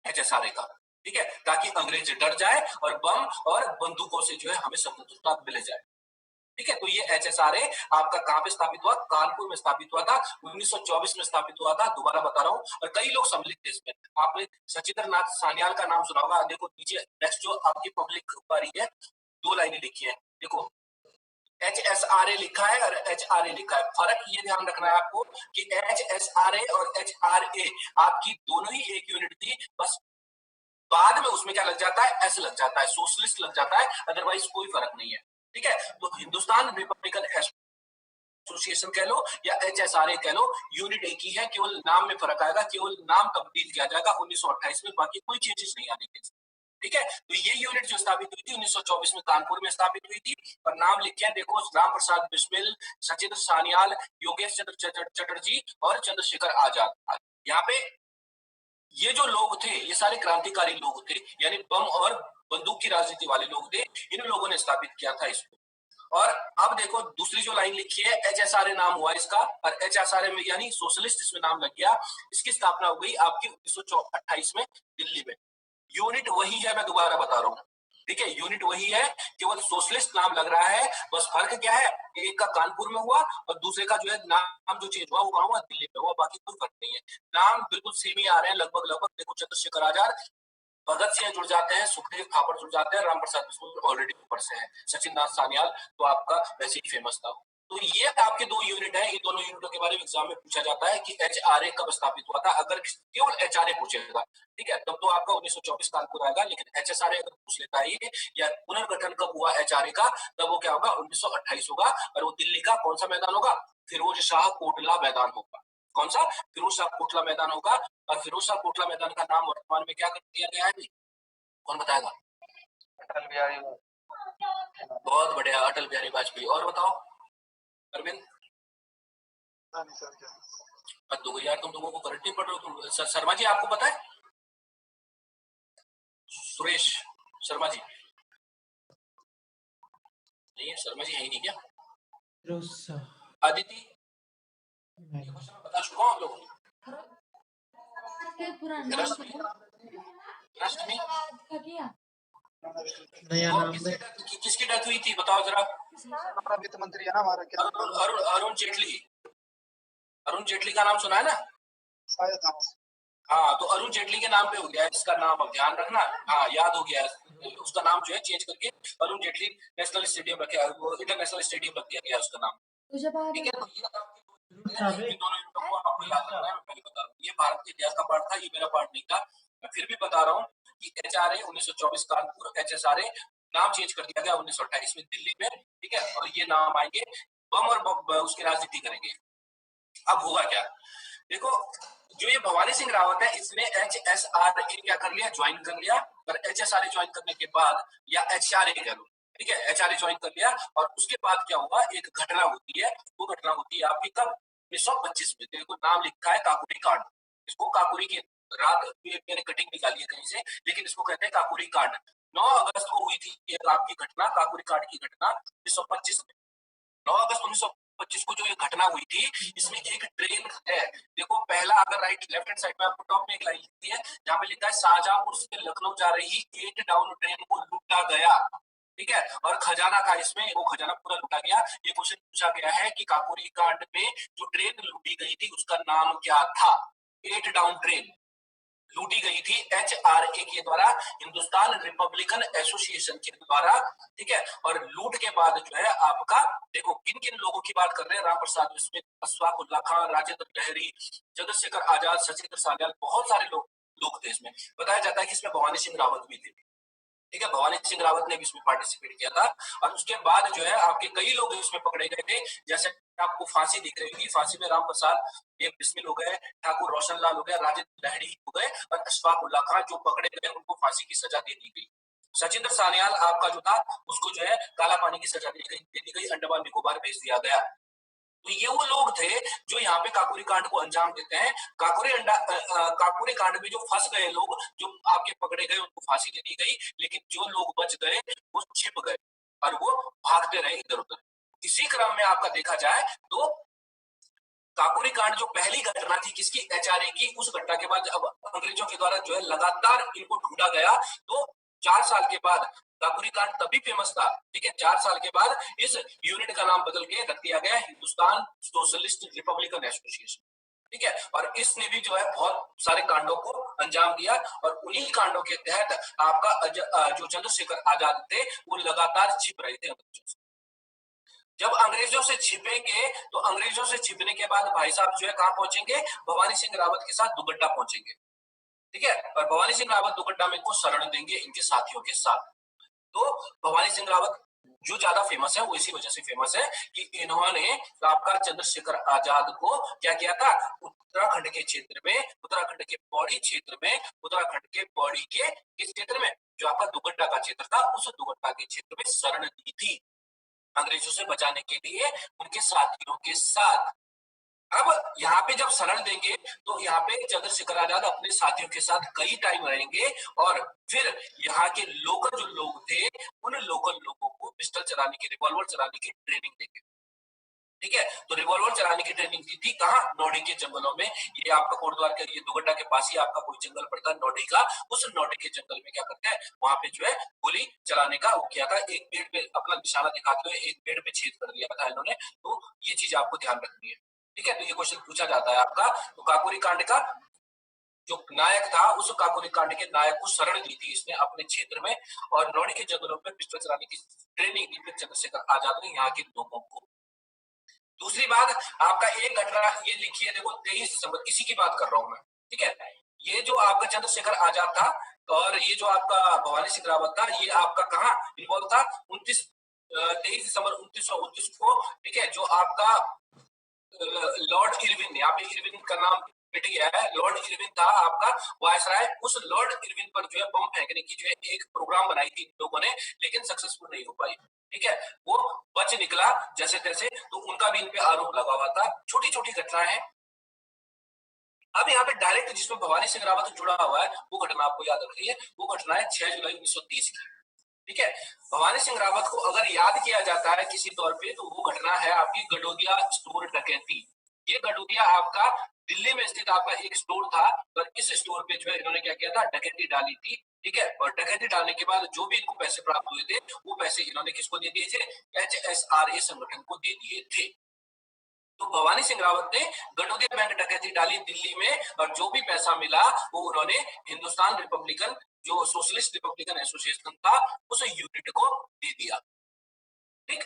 HSRA का। ठीक है, ताकि अंग्रेज डर जाए और बम और बंदूकों से जो है हमें स्वतंत्रता मिल जाए। ठीक है, तो ये HSRA आपका कहां पे स्थापित हुआ? कानपुर में स्थापित हुआ था, 1924 में स्थापित हुआ था। दोबारा बता रहा हूँ, और कई लोग सम्मिलित थे इसमें। आपने सचिंद्र नाथ सान्याल का नाम सुना होगा। देखो नीचे नेक्स्ट जो आपकी पब्लिक आ रही है, 2 लाइनें लिखी है, देखो HSRA लिखा है और HRA लिखा है। फर्क ये ध्यान रखना है आपको कि HSRA और HRA आपकी दोनों ही एक यूनिट थी, बस बाद में उसमें क्या लग जाता है? S लग जाता है, सोशलिस्ट लग जाता है, अदरवाइज कोई फर्क नहीं है। ठीक है, तो हिंदुस्तान रिपब्लिकन एसोसिएशन कह लो या HSRA कह लो, यूनिट एक ही है, केवल नाम में फर्क आएगा, केवल नाम तब्दील किया जाएगा 1928 में, बाकी कोई चेंजेस नहीं आने के। ठीक है, तो ये यूनिट जो स्थापित हुई थी 1924 में कानपुर में स्थापित हुई थी, और नाम लिखे हैं देखो, राम प्रसाद बिस्मिल, सचिंद्र सान्याल, योगेश चंद्र चटर्जी और चंद्रशेखर आजाद। यहाँ पे ये जो लोग थे ये सारे क्रांतिकारी लोग थे, यानी बम और बंदूक की राजनीति वाले लोग थे। इन लोगों ने स्थापित किया था इसको। और अब देखो दूसरी जो लाइन लिखी है, HSRA नाम हुआ इसका, और HSRA में यानी सोशलिस्ट इसमें नाम लग गया। इसकी स्थापना हो गई आपकी 1928 में दिल्ली में। यूनिट वही है, मैं दोबारा बता रहा हूँ। ठीक है, यूनिट वही है, केवल सोशलिस्ट नाम लग रहा है, बस फर्क क्या है, एक का कानपुर में हुआ और दूसरे का जो है नाम जो चेंज हुआ वो कहाँ हुआ? दिल्ली में हुआ, बाकी कोई फर्क नहीं है। नाम बिल्कुल सेम ही आ रहे हैं लगभग। देखो, चंद्रशेखर आजाद भगत सिंह जुड़ जाते हैं, सुखदेव थापर जुड़ जाते हैं, रामप्रसाद बिस्मिल ऑलरेडी ऊपर से है, सचिन दास सान्याल तो आपका वैसे ही फेमस था। तो ये आपके दो यूनिट है, इन दोनों यूनिटों के बारे में एग्जाम में पूछा जाता है कि एचआरए कब स्थापित हुआ था। अगर केवल एचआरए पूछेगा, ठीक है, तब तो आपका 1924 कानपुर आएगा, लेकिन एचएसआरए अगर पूछ लेता है ये या पुनर्गठन कब हुआ एचआरए का, तब वो क्या होगा 1928 होगा, और वो दिल्ली का कौन सा मैदान होगा, फिरोज शाह कोटला मैदान होगा। कौन सा? फिरोज शाह कोटला मैदान होगा। और फिरोज शाह कोटला मैदान का नाम वर्तमान में क्या कर दिया गया है भाई, कौन बताएगा? अटल बिहारी। बहुत बढ़िया, अटल बिहारी वाजपेयी। और बताओ अरविंद। तो यार तुम लोगों को करंट नहीं पढ़ रहे हो तुम। शर्मा जी आपको पता है? सुरेश शर्मा जी नहीं है, शर्मा जी है ही नहीं क्या? आदिति बता चुका हूँ आप लोगों को। किसकी डेथ हुई थी बताओ जरा। वित्त मंत्री है ना हमारा क्या? अरुण जेटली। अरुण जेटली का नाम सुना है ना? शायद हाँ, तो अरुण जेटली के नाम पे हो गया इसका नाम, अब ध्यान रखना। हाँ याद हो गया, उसका नाम जो है चेंज करके अरुण जेटली नेशनल स्टेडियम रखा, इंटरनेशनल स्टेडियम रख दिया गया उसका नाम। ठीक है, ये भारत के इतिहास का पार्ट था, ये मेरा पार्ट नहीं था। मैं फिर भी बता रहा हूँ कि एचआरए 1924 कानपुर, एचएसआरए नाम चेंज कर दिया गया 1928 में दिल्ली में। ठीक है, और ये नाम आएंगे, बम और उसकी राजनीति करेंगे। अब होगा क्या देखो, जो ये भवानी सिंह रावत है इसने एचएसआरए क्या कर लिया, ज्वाइन कर लिया। और एचएसआरए ज्वाइन करने के बाद, या एचआरए कह लो, ठीक है, एचआरए ज्वाइन कर लिया। और उसके बाद क्या हुआ, एक घटना होती है, वो घटना होती है आपकी कब, 1925 में। देखो नाम लिखा है काकुरी कांड, इसको काकुरी की रात, मैंने कटिंग निकाली है कहीं से, लेकिन इसको कहते हैं काकुरी कांड। 9 अगस्त को हुई थी आपकी घटना, काकुरी कांड की घटना 1925 में। 9 अगस्त 1925 को जो ये घटना हुई थी, इसमें एक ट्रेन है, देखो पहला अगर राइट लेफ्ट हैंड साइड में आपको टॉप में एक लाइन लिखती है, जहां पे लिखा है शाहजहांपुर से लखनऊ जा रही 8 डाउन ट्रेन को लूटा गया। ठीक है, और खजाना था इसमें, वो खजाना पूरा लूटा गया। ये क्वेश्चन पूछा गया है कि काकोरी कांड में जो ट्रेन लूटी गई थी उसका नाम क्या था। 8 डाउन ट्रेन लूटी गई थी एचआरए के द्वारा, हिंदुस्तान रिपब्लिकन एसोसिएशन के द्वारा। ठीक है, और लूट के बाद जो है आपका, देखो किन किन लोगों की बात कर रहे हैं, रामप्रसाद बिस्मिल, अशफाक उल्ला खान, राजेंद्र लहरी, चंद्रशेखर आजाद, सचिंद्र सान्याल, बहुत सारे लोग थे इसमें। बताया जाता है कि इसमें भवानी सिंह रावत भी थे। ठीक है, भवानी सिंह रावत ने भी इसमें पार्टिसिपेट किया था। और उसके बाद जो है आपके कई लोग इसमें पकड़े गए थे, जैसे आपको फांसी दिख रही होगी, फांसी में रामप्रसाद ये बिस्मिल हो गए, ठाकुर रोशन लाल हो गए, राजेंद्र लहरी हो गए, और अशफाक उल्ला खान जो पकड़े गए उनको फांसी की सजा दे दी गई। सचिंद्र सान्याल आपका जो था उसको जो है काला पानी की सजा दे दी गई, अंडमान निकोबार भेज दिया गया। तो ये वो लोग थे जो यहाँ पे काकुरी कांड को अंजाम देते हैं। काकुरी कांड में जो फंस गए लोग, जो आपके पकड़े गए, उनको फांसी दे दी गई, लेकिन जो लोग बच गए वो छिप गए और वो भागते रहे इधर उधर। इसी क्रम में आपका देखा जाए तो काकुरी कांड जो पहली घटना थी किसकी, एचआरए की, उस घटना के बाद अब अंग्रेजों के द्वारा जो है लगातार इनको ढूंढा गया। तो 4 साल के बाद काकुरी कांड तभी फेमस था। ठीक है, 4 साल के बाद इस यूनिट का नाम बदल के रख दिया गया हिंदुस्तान सोशलिस्ट रिपब्लिकन एसोसिएशन। ठीक है, और इसने भी जो है बहुत सारे कांडों को अंजाम दिया। और उन्हीं कांडों के तहत आपका जो चंद्रशेखर आजाद थे वो लगातार छिप रहे थे अंग्रेजों से। जब अंग्रेजों से छिपेंगे तो अंग्रेजों से छिपने के बाद भाई साहब जो है कहां पहुंचेंगे, भवानी सिंह रावत के साथ दुगड्डा पहुंचेंगे। ठीक है, और भवानी सिंह रावत दुगड्डा में इनको शरण देंगे इनके साथियों के साथ। तो भवानी सिंह रावत जो ज्यादा फेमस है वो इसी वजह से फेमस है कि इन्होंने आपका चंद्रशेखर आजाद को क्या किया था, उत्तराखंड के क्षेत्र में, उत्तराखंड के पौड़ी क्षेत्र में, उत्तराखंड के पौड़ी के किस क्षेत्र में, जो आपका दुगड्डा का क्षेत्र था, उस दुगड्डा के क्षेत्र में शरण दी थी अंग्रेजों से बचाने के लिए उनके साथियों के साथ। अब यहाँ पे जब शरण देंगे तो यहाँ पे चंद्रशेखर आजाद अपने साथियों के साथ कई टाइम रहेंगे, और फिर यहाँ के लोकल जो लोग थे उन लोकल लोगों को पिस्टल चलाने की, रिवॉल्वर चलाने की ट्रेनिंग देंगे। ठीक है, तो रिवॉल्वर चलाने की ट्रेनिंग दी थी कहाँ, नोडी के जंगलों में। ये आपका कोटद्वार के, ये दुगड्डा के पास ही आपका कोई जंगल पड़ता है नोडी का, उस नोडी के जंगल में क्या करते हैं, वहां पे जो है गोली चलाने का वो किया था। एक पेड़ पे अपना निशाना दिखाते हुए एक पेड़ पे छेद कर दिया था इन्होंने। तो ये चीज आपको ध्यान रखनी है। ठीक है, तो ये क्वेश्चन पूछा जाता है आपका। तो काकोरी कांड का जो नायक था उस काकोरी कांड के नायक को शरण ली थी इसने अपने क्षेत्र में, और लौड़ी के जंगलों में पिस्टल चलाने की ट्रेनिंग दी थी चंद्रशेखर आजाद ने यहाँ के लोगों को। दूसरी बात, आपका एक घटना ये लिखी है, देखो 23 दिसंबर, इसी की बात कर रहा हूं मैं, ठीक है। ये जो आपका चंद्रशेखर आजाद था और ये जो आपका भवानी सिंह रावत था, ये आपका कहाँ इन्वॉल्व था? 23 दिसंबर 1929 को, ठीक है, जो आपका लॉर्ड इरविन, यहाँ पे इरविन का नाम मिट गया है, लॉर्ड इरविन था आपका वायसराय। उस लॉर्ड इरविन पर जो है बम फेंकने की जो है एक प्रोग्राम बनाई थी लोगों ने, लेकिन सक्सेसफुल नहीं हो पाई, ठीक है। वो बच निकला जैसे तैसे, तो उनका भी इन पे आरोप लगा हुआ था। छोटी छोटी घटनाएं हैं। अब यहाँ पे डायरेक्ट जिसमें भवानी सिंह रावत जुड़ा हुआ है वो घटना आपको याद रखनी है। वो घटना है 6 जुलाई 1930 की, ठीक है। भवानी सिंह रावत को अगर याद किया जाता है किसी तौर पे, तो वो घटना है आपकी गडोदिया स्टोर डकैती। ये गडोदिया आपका दिल्ली में स्थित आपका एक स्टोर था, और इस स्टोर पे जो है इन्होंने क्या किया था, डकैती डाली थी, ठीक है। और डकैती डालने के बाद जो भी इनको पैसे प्राप्त हुए थे, वो पैसे इन्होंने किसको दे दिए थे? HSRA संगठन को दे दिए थे। तो भवानी सिंह रावत ने गडोदिया बैंक डकैती डाली दिल्ली में, और जो भी पैसा मिला वो उन्होंने हिंदुस्तान रिपब्लिकन, जो सोशलिस्ट रिपब्लिकन एसोसिएशन था, उस यूनिट को दे दिया, ठीक।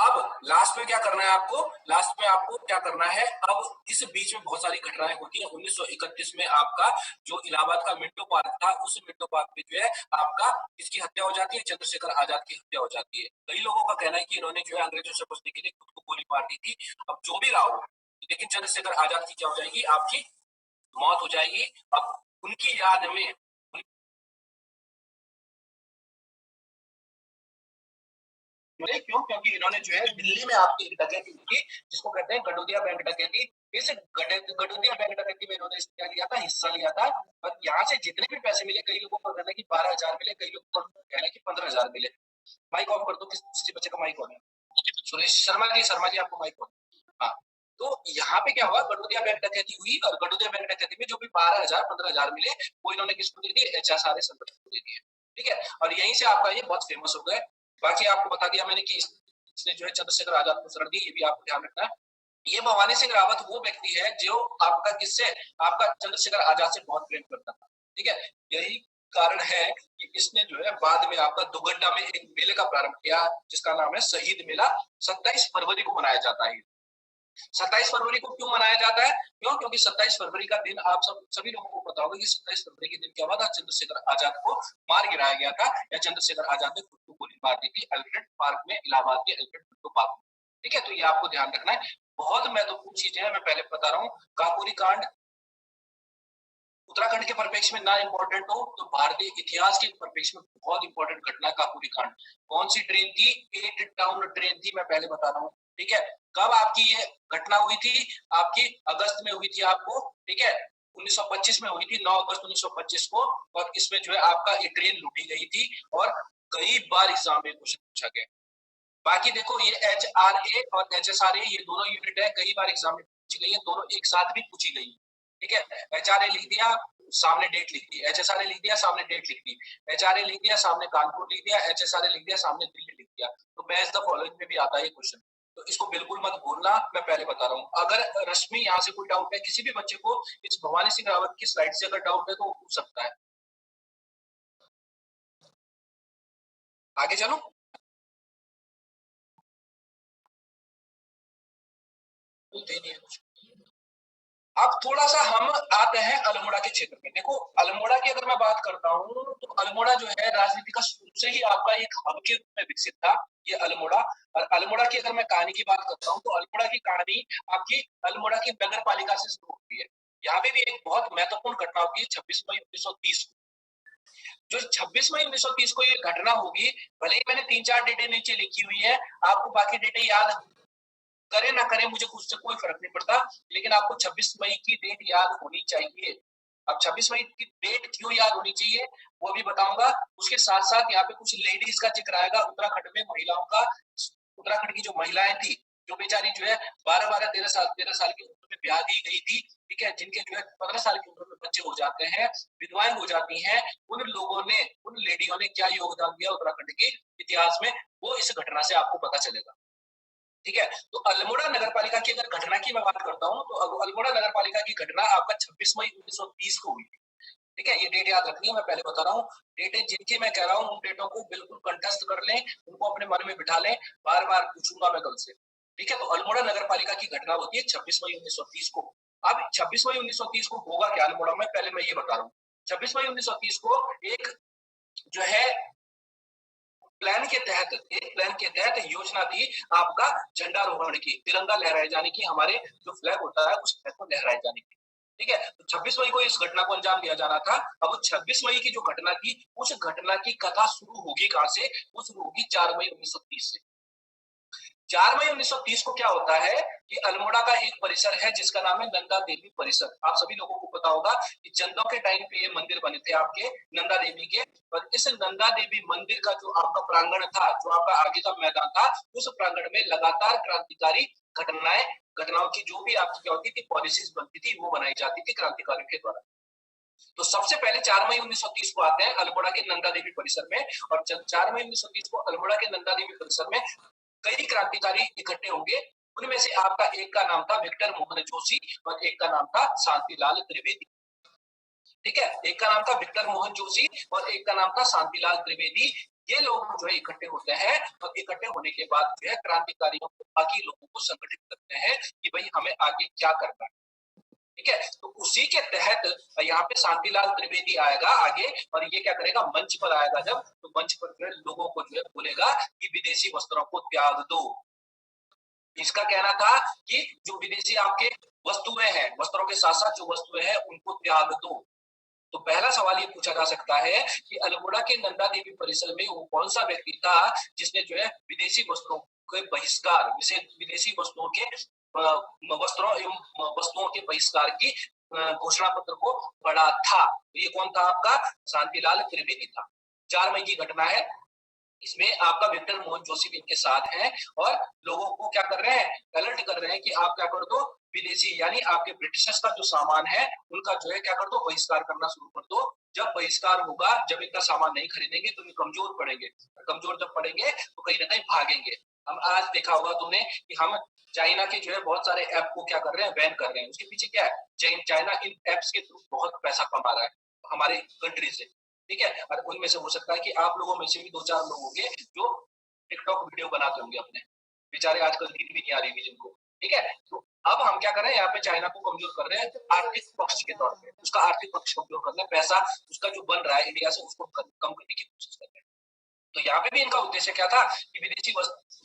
अब लास्ट में क्या करना है आपको? लास्ट में आपको क्या करना है? अब इस बीच में बहुत सारी घटनाएं होती है। 1931 में आपका जो इलाहाबाद का मिंटो पार्क था, उस मिंटो पार्क में जो है आपका किसकी हत्या हो जाती है? चंद्रशेखर आजाद की हत्या हो जाती है। कई लोगों का कहना है कि इन्होंने जो है अंग्रेजों से बचने के लिए खुद को गोली मार दी थी। अब जो भी रहा हो, लेकिन चंद्रशेखर आजाद की क्या हो जाएगी? आपकी मौत हो जाएगी। अब उनकी याद में क्यों? क्योंकि इन्होंने जो है दिल्ली में आपकी एक डकैती की, जिसको कहते हैं गडोदिया बैंक डकैती। इस गडोदिया बैंक डकैती में इन्होंने क्या लिया था? हिस्सा लिया था। और यहाँ से जितने भी पैसे मिले, कई लोगों को कहना है कि 12,000 मिले, कई लोगों को कहना है कि 15,000 मिले। माइक ऑफ कर दो, किसी बच्चे का माइक ऑन है? सुरेश शर्मा जी, शर्मा जी आपको माइक ऑन। हाँ, तो यहाँ पे क्या हुआ? गडोदिया बैंक डकैती हुई, और गडोदिया बैंक डकैती में जो भी 12,000 15,000 मिले, वो इन्होंने किसको दे दिए? HSRA संगठन को दे दिए, ठीक है। और यहीं से आपका ये बहुत फेमस हो गए। बाकी आपको बता दिया मैंने कि इसने जो है चंद्रशेखर आजाद को शरण दी, ये भी आपको ध्यान रखना है। ये भवानी सिंह रावत वो व्यक्ति है जो आपका किससे, आपका चंद्रशेखर आजाद से बहुत प्रेम करता था, ठीक है। यही कारण है कि इसने जो है बाद में आपका दुगड्डा में एक मेले का प्रारंभ किया, जिसका नाम है शहीद मेला। 27 फरवरी को मनाया जाता है। 27 फरवरी को क्यों मनाया जाता है? क्यों? क्योंकि 27 फरवरी का दिन आप सभी लोगों को पता होगा कि 27 फरवरी के दिन क्या हुआ था? चंद्रशेखर आजाद को मार गिराया गया था, या चंद्रशेखर आजाद ने खुद को गोली मार दी थी अल्फ्रेड पार्क में, इलाहाबाद के अल्फ्रेड पार्क में, ठीक है। तो ये आपको ध्यान रखना है। बहुत महत्वपूर्ण चीजें हैं, मैं पहले बता रहा हूँ। काकोरी कांड उत्तराखंड के परिप्रेक्ष्य में ना इंपॉर्टेंट हो, तो भारतीय इतिहास के परिप्रेक्ष्य में बहुत इंपॉर्टेंट घटना काकोरी कांड। कौन सी ट्रेन थी? 8 टाउन ट्रेन थी, मैं पहले बता रहा हूँ, ठीक है। कब आपकी ये घटना हुई थी? आपकी अगस्त में हुई थी आपको, ठीक है, 1925 में हुई थी, 9 अगस्त 1925 को। और इसमें जो है आपका ये ट्रेन लूटी गई थी, और कई बार एग्जाम में क्वेश्चन पूछा गया। बाकी देखो, ये HRA और HSRA ये दोनों यूनिट है, कई बार एग्जाम में पूछी गई है, दोनों एक साथ भी पूछी गई, ठीक है। HRA लिख दिया, सामने डेट लिख दी, HSRA लिख दिया, सामने डेट लिख दी, HRA लिख दिया, सामने कानपुर लिख दिया, HSRA लिख दिया, सामने दिल्ली लिख दिया। तो मैच द फॉलोइंग में भी आता है ये क्वेश्चन, तो इसको बिल्कुल मत भूलना, मैं पहले बता रहा हूँ। अगर रश्मि यहाँ से कोई डाउट है, किसी भी बच्चे को इस भवानी सिंह रावत की स्लाइड से अगर डाउट है तो वो पूछ सकता है। आगे चलो। बोलते नहीं है कुछ। अब थोड़ा सा हम आते हैं अल्मोड़ा के क्षेत्र में। देखो, अल्मोड़ा की अगर मैं बात करता हूँ, तो अल्मोड़ा जो है राजनीति का शुरू से ही आपका एक हब के रूप में विकसित था, ये अल्मोड़ा। और अल्मोड़ा की अगर मैं कहानी की बात करता हूँ, तो अल्मोड़ा की कहानी आपकी अल्मोड़ा की नगर पालिका से शुरू होती है। यहाँ पे भी एक बहुत महत्वपूर्ण घटना होगी 26 मई 1930 को। जो 26 मई 1930 को ये घटना होगी, भले ही मैंने 3-4 डेटें नीचे लिखी हुई है, आपको बाकी डेटें याद करें ना करें मुझे उससे कोई फर्क नहीं पड़ता, लेकिन आपको 26 मई की डेट याद होनी चाहिए। अब 26 मई की डेट क्यों याद होनी चाहिए वो भी बताऊंगा। उसके साथ साथ यहाँ पे कुछ लेडीज का जिक्र आएगा, उत्तराखंड में महिलाओं का। उत्तराखंड की जो महिलाएं थी, जो बेचारी जो है 12-12, 13 साल की उम्र में ब्याह दी गई थी, ठीक है, जिनके जो है 15 साल की उम्र में बच्चे हो जाते हैं, विधवाएं हो जाती हैं, उन लोगों ने, उन लेडियों ने क्या योगदान दिया उत्तराखंड के इतिहास में, वो इस घटना से आपको पता चलेगा, ठीक है। तो अल्मोड़ा नगर पालिका की अगर घटना की मैं बात करता हूँ, तो अल्मोड़ा नगर पालिका की घटना आपका 26 मई 1930 को हुई, ठीक है, ये डेट याद रखनी है, मैं पहले बता रहा हूँ। डेटें जिनकी मैं कह रहा हूँ उन डेटों को बिल्कुल कंठस्थ कर लें, उनको अपने मन में बिठा लें, बार बार पूछूंगा मैं कल से। ठीक है, तो अल्मोड़ा नगर पालिका की घटना होती है 26 मई 1930 को। अब 26 मई 1930 को होगा क्या अल्मोड़ा में, पहले मैं ये बता रहा हूँ। 26 मई 1930 को एक जो है प्लान के तहत योजना थी आपका झंडारोहण की, तिरंगा लहराए जाने की, हमारे जो फ्लैग होता है उस फ्लैग को लहराए जाने की। ठीक है, तो 26 मई को इस घटना को अंजाम दिया जाना था। अब 26 मई की जो घटना थी, उस घटना की कथा शुरू होगी कहां से? वो शुरू होगी 4 मई 1930 से। 4 मई 1930 को क्या होता है कि अल्मोड़ा का एक परिसर है जिसका नाम है नंदा देवी परिसर। आप सभी लोगों को पता होगा कि चंदों के टाइम पे ये मंदिर बने थे आपके नंदा देवी के। और इस नंदा देवी मंदिर का जो आपका प्रांगण था, जो आपका आगे का मैदान था, उस प्रांगण में लगातार क्रांतिकारी घटनाओं की जो भी आपकी क्या होती थी, पॉलिसीज बनती थी, वो बनाई जाती थी क्रांतिकारियों के द्वारा। तो सबसे पहले 4 मई 1930 को आते हैं अल्मोड़ा के नंदा देवी परिसर में। और 4 मई 1930 को अल्मोड़ा के नंदा देवी परिसर में कई क्रांतिकारी इकट्ठे होंगे। उनमें से आपका एक का नाम था विक्टर मोहन जोशी और एक का नाम था शांतिलाल त्रिवेदी। ठीक है, एक का नाम था विक्टर मोहन जोशी और एक का नाम था शांतिलाल त्रिवेदी। ये लोग जो है इकट्ठे होते हैं और इकट्ठे होने के बाद जो है क्रांतिकारियों को, बाकी लोगों को संगठित करते हैं कि भाई हमें आगे क्या करना है। ठीक है, तो उसी के तहत यहाँ पे शांतिलाल त्रिवेदी आएगा आगे और ये क्या करेगा, मंच पर आएगा जब, तो मंच पर जो है लोगों को जो है बोलेगा कि विदेशी वस्त्रों को त्याग दो। इसका कहना था कि जो विदेशी आपके वस्तुएं हैं, वस्त्रों के साथ साथ जो वस्तुएं हैं उनको त्याग दो। तो पहला सवाल ये पूछा जा सकता है कि अल्मोड़ा के नंदा देवी परिसर में वो कौन सा व्यक्ति था जिसने जो है विदेशी वस्त्रों के बहिष्कार, विदेशी वस्तुओं के वस्त्रों एवं वस्तुओं के बहिष्कार की घोषणा पत्र को पढ़ा था। तो ये कौन था? आपका शांतिलाल त्रिवेदी था। 4 मई की घटना है, इसमें आपका विक्टर मोहन जोशी भी इनके साथ हैं और लोगों को क्या कर रहे हैं, अलर्ट कर रहे हैं कि आप क्या कर दो, विदेशी यानी आपके ब्रिटिशर्स का जो सामान है उनका जो है क्या कर दो, बहिष्कार करना शुरू कर दो। जब बहिष्कार होगा, जब इनका सामान नहीं खरीदेंगे तो ये कमजोर पड़ेंगे, कमजोर जब पड़ेंगे तो कहीं ना कहीं भागेंगे। हम आज देखा होगा तुमने कि हम चाइना के जो है बहुत सारे ऐप को क्या कर रहे हैं, बैन कर रहे हैं। उसके पीछे क्या है, चाइना इन एप्स के थ्रू बहुत पैसा कमा रहा है हमारे कंट्री से। ठीक है, और उनमें से हो सकता है कि आप लोगों में से भी 2-4 लोग होंगे जो टिकटॉक वीडियो बनाते होंगे अपने, बेचारे आजकल नींद भी नहीं आ रही होगी जिनको। ठीक है, तो अब हम क्या कर रहे हैं, यहाँ पे चाइना को कमजोर कर रहे हैं आर्थिक पक्ष के तौर पे, उसका आर्थिक पक्ष कमजोर कर रहे हैं, पैसा उसका जो बन रहा है इंडिया से उसको कम करने की कोशिश कर रहे हैं। तो यहाँ पे भी इनका उद्देश्य क्या था कि विदेशी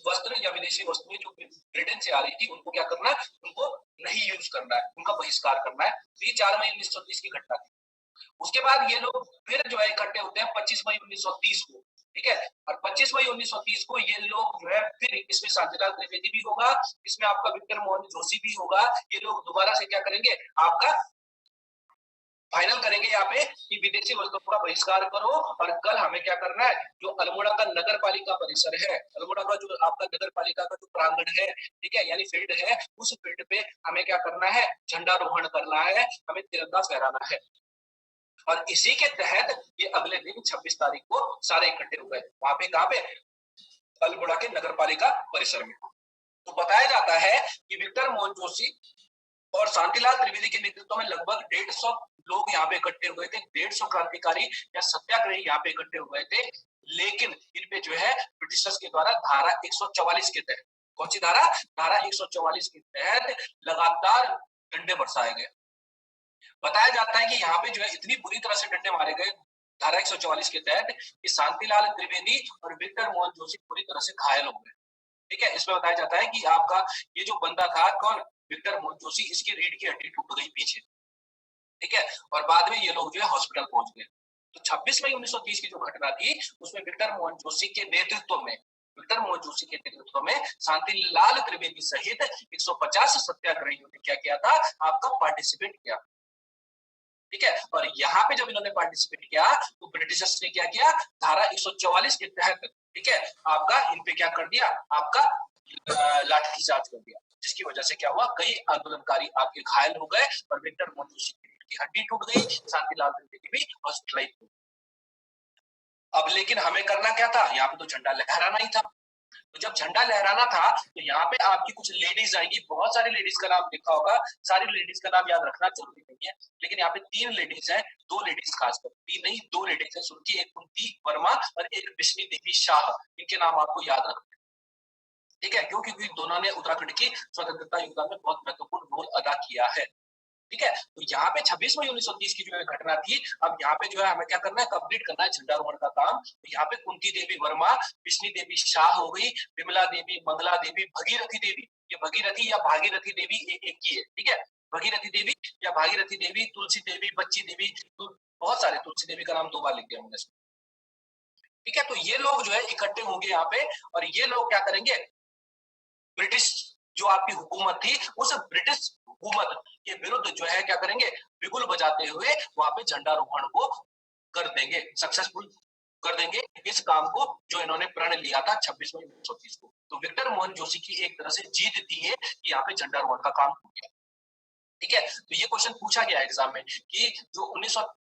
वस्त्र या विदेशी वस्तुएं जो ब्रिटेन से आ रही थी उनको क्या करना है, उनको नहीं यूज करना है, उनका बहिष्कार करना है। तो ये 4 मई 1930 की घटना थी। उसके बाद ये लोग फिर जो है इकट्ठे होते हैं 25 मई 1930 को। ठीक है, और 25 मई 1930 को ये लोग जो है फिर, इसमें शांतिलाल त्रिवेदी भी होगा, इसमें आपका विक्टर मोहन जोशी भी होगा। ये लोग दोबारा से क्या करेंगे, आपका फाइनल करेंगे यहाँ पे कि विदेशी वस्तुओं का बहिष्कार करो और कल हमें क्या करना है, जो अल्मोड़ा का नगर पालिका परिसर है, अल्मोड़ा का जो आपका नगर पालिका का जो प्रांगण है, ठीक है, यानी फील्ड है, उस फील्ड पे हमें क्या करना है, झंडारोहण करना है, हमें तिरंगा फहराना है। और इसी के तहत ये अगले दिन 26 तारीख को सारे इकट्ठे हो गए वहां पे, कहां पे, अल्मोड़ा के नगर पालिका परिसर में। तो बताया जाता है कि विक्टर मोहन जोशी और शांतिलाल त्रिवेदी के नेतृत्व में लगभग 150 लोग यहाँ पे इकट्ठे हुए थे, 150 क्रांतिकारी या सत्याग्रही यहाँ पे इकट्ठे हुए थे। लेकिन इन पे जो है ब्रिटिशर्स के द्वारा धारा 144 के तहत, कौन सी धारा, धारा 144 के तहत लगातार डंडे बरसाए गए। बताया जाता है कि यहाँ पे जो है इतनी बुरी तरह से डंडे मारे गए धारा 144 के तहत कि शांतिलाल त्रिवेदी और विक्टर मोहन जोशी पूरी तरह से घायल हो गए। ठीक है, इसमें बताया जाता है कि आपका ये जो बंदा था कौन, विक्टर मोहन जोशी, इसकी रीढ़ की हड्डी टूट गई पीछे। ठीक है, और बाद में ये लोग जो है हॉस्पिटल पहुंच गए। तो 26 मई 1930 की जो घटना थी उसमें विक्टर मोहन जोशी के नेतृत्व में, विक्टर मोहन जोशी के नेतृत्व में शांतिलाल त्रिवेदी सहित 150 सत्याग्रहियों ने क्या किया था, आपका पार्टिसिपेट किया। ठीक है, और यहाँ पे जब इन्होंने पार्टिसिपेट किया तो ब्रिटिशर्स ने क्या किया, धारा 144 के तहत, ठीक है, आपका इन पे क्या कर दिया, आपका लाठीचार्ज कर दिया, जिसकी वजह से क्या हुआ, कई आंदोलनकारी आपके घायल हो गए और विक्टर मोहन जोशी की हड्डी टूट गई, शांतिलाल त्रिवेदी भी हॉस्पिटलाइज हो। अब लेकिन हमें करना क्या था, यहाँ पे तो झंडा लहराना ही था। तो जब झंडा लहराना था तो यहाँ पे आपकी कुछ लेडीज आएंगी, बहुत सारी लेडीज का नाम लिखा होगा, सारी लेडीज का नाम याद रखना जरूरी नहीं है, लेकिन यहाँ पे 3 लेडीज हैं, 2 लेडीज खासकर, 3 नहीं 2 लेडीज है सुनकी, एक कुंती वर्मा और एक बिश्नी देवी शाह, इनके नाम आपको याद रखना, ठीक है, क्योंकि दोनों ने उत्तराखंड की स्वतंत्रता युद्ध में बहुत महत्वपूर्ण रोल अदा किया है, ठीक है। तो यहाँ पे 26 मई 1930 की जो घटना थी, अब यहाँ पे जो है हमें क्या करना है, कंप्लीट करना है झंडारोहण का काम। तो यहाँ पे कुंती देवी वर्मा, बिश्नी देवी शाह हो गई, विमला देवी, मंगला देवी, भगीरथी देवी, ये भगीरथी या भागीरथी देवी एक ही है, ठीक है, भगीरथी देवी या भागीरथी देवी, तुलसी देवी, बच्ची देवी, तो बहुत सारे, तुलसी देवी का नाम 2 बार लिख दिया मैंने, ठीक है। तो ये लोग जो है इकट्ठे होंगे यहाँ पे, और ये लोग क्या करेंगे, ब्रिटिश जो आपकी हुकूमत थी उस ब्रिटिश हुकूमत के विरुद्ध जो है क्या करेंगे, बिगुल बजाते हुए वहां पे झंडारोहण को कर देंगे, सक्सेसफुल कर देंगे इस काम को जो इन्होंने प्रण लिया था 26 मई 1930 को। तो विक्टर मोहन जोशी की एक तरह से जीत थी है कि यहाँ पे झंडारोहण का काम हो गया, ठीक है। तो ये क्वेश्चन पूछा गया एग्जाम में कि जो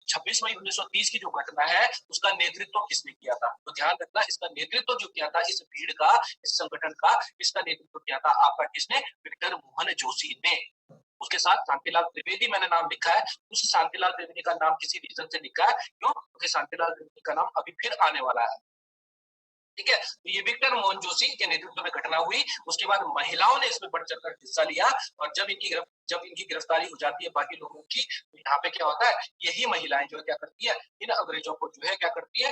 26 मई 1930 की जो घटना है उसका नेतृत्व किसने किया था, तो ध्यान रखना इसका नेतृत्व जो किया था इस भीड़ का, इस संगठन का, इसका नेतृत्व किया था आपका किसने, विक्टर मोहन जोशी ने। उसके साथ शांतिलाल त्रिवेदी मैंने नाम लिखा है, उस शांतिलाल त्रिवेदी का नाम किसी रीजन से लिखा है, क्यों, क्योंकि शांतिलाल त्रिवेदी का नाम अभी फिर आने वाला है, ठीक है। तो ये विक्टर मोहन जोशी के नेतृत्व में घटना हुई, उसके बाद महिलाओं ने इसमें बढ़ चढ़कर हिस्सा लिया, और जब इनकी गिरफ्तारी हो जाती है बाकी लोगों की, तो यहाँ पे क्या होता है, यही महिलाएं जो है क्या करती है, इन अंग्रेजों को जो है क्या करती है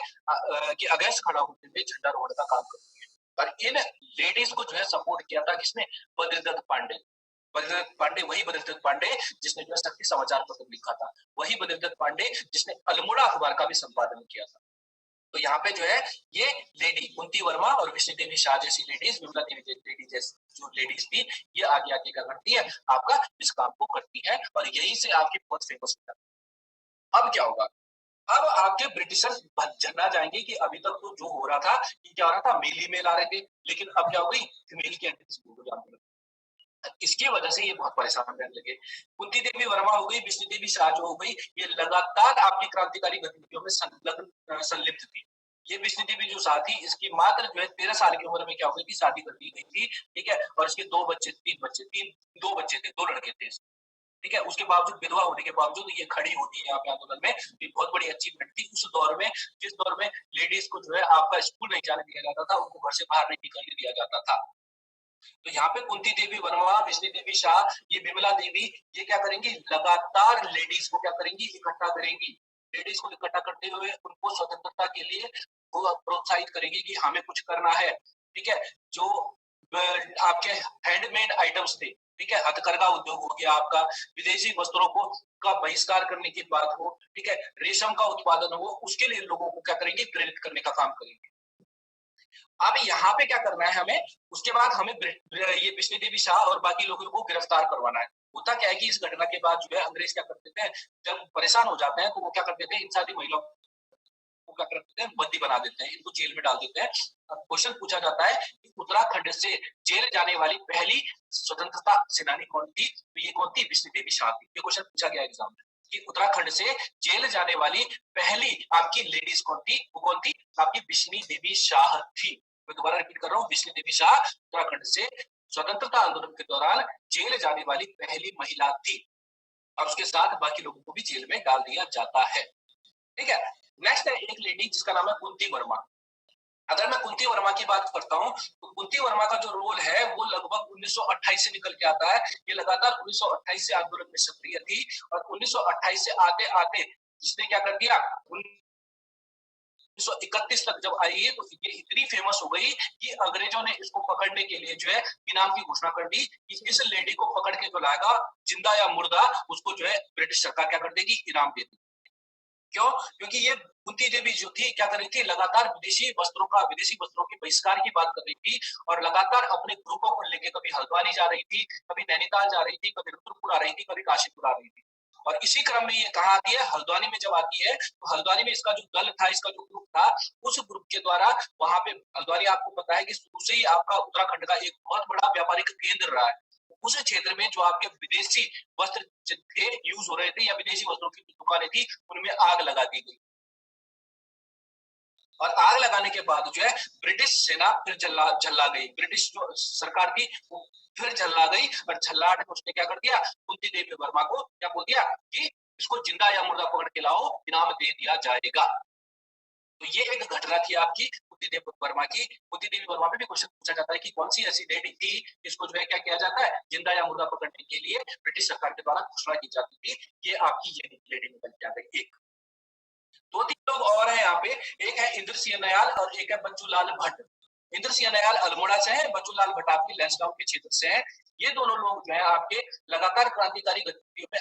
कि अगेंस्ट खड़ा होते हुए झंडारोहण का काम करती है। और इन लेडीज को जो है सपोर्ट किया था किसने, बद्रीदत्त पांडे। बद्रीदत्त पांडे, वही बद्रीदत्त पांडे जिसने जो है शक्ति समाचार पत्र लिखा था, वही बद्रीदत्त पांडे जिसने अल्मोड़ा अखबार का भी संपादन किया था। तो यहाँ पे जो है ये लेडी कुंती वर्मा और विष्णु देवी शाह जैसी लेडीज, विमला देवी लेडी जैसी जो लेडीज थी, ये आगे आके क्या करती है, आपका इस काम को करती है, और यही से आपकी बहुत फेमस हो जाती है। अब क्या होगा, अब आपके ब्रिटिशर्स झरना जाएंगे कि अभी तक तो जो हो रहा था कि क्या हो रहा था, मेल ही मेल आ रहे थे, लेकिन अब क्या हो गई, फीमेल की एंट्री हो जाती है, इसकी वजह से ये बहुत परेशान रहने लगे। कुंती देवी वर्मा हो गई, विष्णु देवी शाह जो हो गई, ये लगातार आपकी क्रांतिकारी गतिविधियों में संलिप्त थी। ये विष्णु देवी जो शाह थी, इसकी मात्र जो है 13 साल की उम्र में क्या हो गई थी, शादी कर दी गई थी, ठीक है, और इसके 2 बच्चे, 2 बच्चे थे, 2 लड़के थे, ठीक है। उसके बावजूद, विधवा होने के बावजूद ये खड़ी होती है यहाँ पे आंदोलन में, ये बहुत बड़ी अचीवमेंट थी उस दौर में, जिस दौर में लेडीज को जो है आपका स्कूल नहीं जाने दिया जाता था, उनको घर से बाहर नहीं निकलने दिया जाता था। तो यहाँ पे कुंती देवी वर्मा, विष्णु देवी शाह, ये विमला देवी, ये क्या करेंगी, लगातार लेडीज को क्या करेंगी, इकट्ठा करेंगी, लेडीज को इकट्ठा करते हुए उनको स्वतंत्रता के लिए प्रोत्साहित करेंगी कि हमें कुछ करना है, ठीक है। जो आपके हैंडमेड आइटम्स थे, ठीक है, हथकरघा उद्योग हो गया आपका, विदेशी वस्त्रों को का बहिष्कार करने की बात हो, ठीक है, रेशम का उत्पादन हो, उसके लिए लोगों को क्या करेंगे, प्रेरित करने का काम करेंगे। अब यहाँ पे क्या करना है हमें, उसके बाद हमें ये विष्णु देवी शाह और बाकी लोगों को गिरफ्तार करवाना है। होता क्या है कि इस घटना के बाद जो है अंग्रेज क्या करते थे, जब परेशान हो जाते हैं तो वो क्या करते थे, इन सारी महिलाओं को क्या करते हैं, बंदी बना देते हैं, इनको जेल में डाल देते हैं। अब क्वेश्चन पूछा जाता है कि उत्तराखंड से जेल जाने वाली पहली स्वतंत्रता सेनानी कौन थी, तो ये कौन थी, विष्णु देवी शाह थी। ये क्वेश्चन पूछा गया एग्जाम में कि उत्तराखंड से जेल जाने वाली पहली आपकी लेडीज कौन थी, वो कौन थी, आपकी विष्णु देवी शाह थी। मैं दोबारा रिपीट कर रहा हूँ, विष्णु देवी शाह उत्तराखंड से स्वतंत्रता आंदोलन के दौरान जेल जाने वाली पहली महिला थी, और उसके साथ बाकी लोगों को भी जेल में डाल दिया जाता है, ठीक है। नेक्स्ट है एक लेडी जिसका नाम है कुंती वर्मा। अगर मैं कुंती वर्मा की बात करता हूं तो कुंती वर्मा का जो रोल है वो लगभग 1928 से निकल के आता है। ये लगातार 1928 से आंदोलन में सक्रिय थी, और 1928 से आते आते जिसने क्या कर दिया, 1931 तक जब आई है तो ये इतनी फेमस हो गई कि अंग्रेजों ने इसको पकड़ने के लिए जो है इनाम की घोषणा कर दी कि इस लेडी को पकड़ के जो लाएगा, जिंदा या मुर्दा, उसको जो है ब्रिटिश सरकार क्या कर देगी, इनाम दे देगी। क्यों, क्योंकि ये कुंती देवी जो थी क्या कर रही थी, लगातार विदेशी वस्त्रों के बहिष्कार की बात कर रही थी, और लगातार अपने ग्रुपों को लेके कभी हल्द्वानी जा रही थी, कभी नैनीताल जा रही थी, कभी रुद्रपुर आ रही थी, कभी काशीपुर आ रही थी। और इसी क्रम में ये कहाँ आती है, हल्द्वानी में जब आती है तो हल्द्वानी में इसका जो दल था, इसका जो ग्रुप था, उस ग्रुप के द्वारा वहां पे, हल्द्वानी आपको पता है कि शुरू से ही आपका उत्तराखंड का एक बहुत बड़ा व्यापारिक केंद्र रहा है। उस क्षेत्र में जो आपके विदेशी वस्त्र थे यूज हो रहे थे, या विदेशी वस्त्रों की दुकानें थी, उनमें आग लगा दी गई। और आग लगाने के बाद जो है ब्रिटिश सेना फिर झल्ला गई, ब्रिटिश जो सरकार थी वो फिर झल्ला गई और झल्लाहट में उसने क्या कर दिया, कुंती देवी वर्मा को क्या बोल दिया कि इसको जिंदा या मुर्दा पकड़ के लाओ, इनाम दे दिया जाएगा। तो ये एक घटना थी आपकी कुंती देवी वर्मा की। कुंती देवी वर्मा पे भी क्वेश्चन पूछा जाता है कि कौन सी ऐसी लेडी थी जिसको जो है क्या किया जाता है, जिंदा या मुर्दा पकड़ने के लिए ब्रिटिश सरकार के द्वारा घोषणा की जाती थी। ये आपकी ये लेडी निकल के आ गई। एक दो तीन लोग और हैं यहाँ पे, एक है इंद्र सिंह नयाल और एक है बच्चूलाल भट्ट। इंद्र सिंह नयाल अल्मोड़ा से है, बच्चूलाल भट्ट आपके लैंसडाउन के क्षेत्र से है। ये दोनों लोग जो है आपके लगातार क्रांतिकारी गतिविधियों में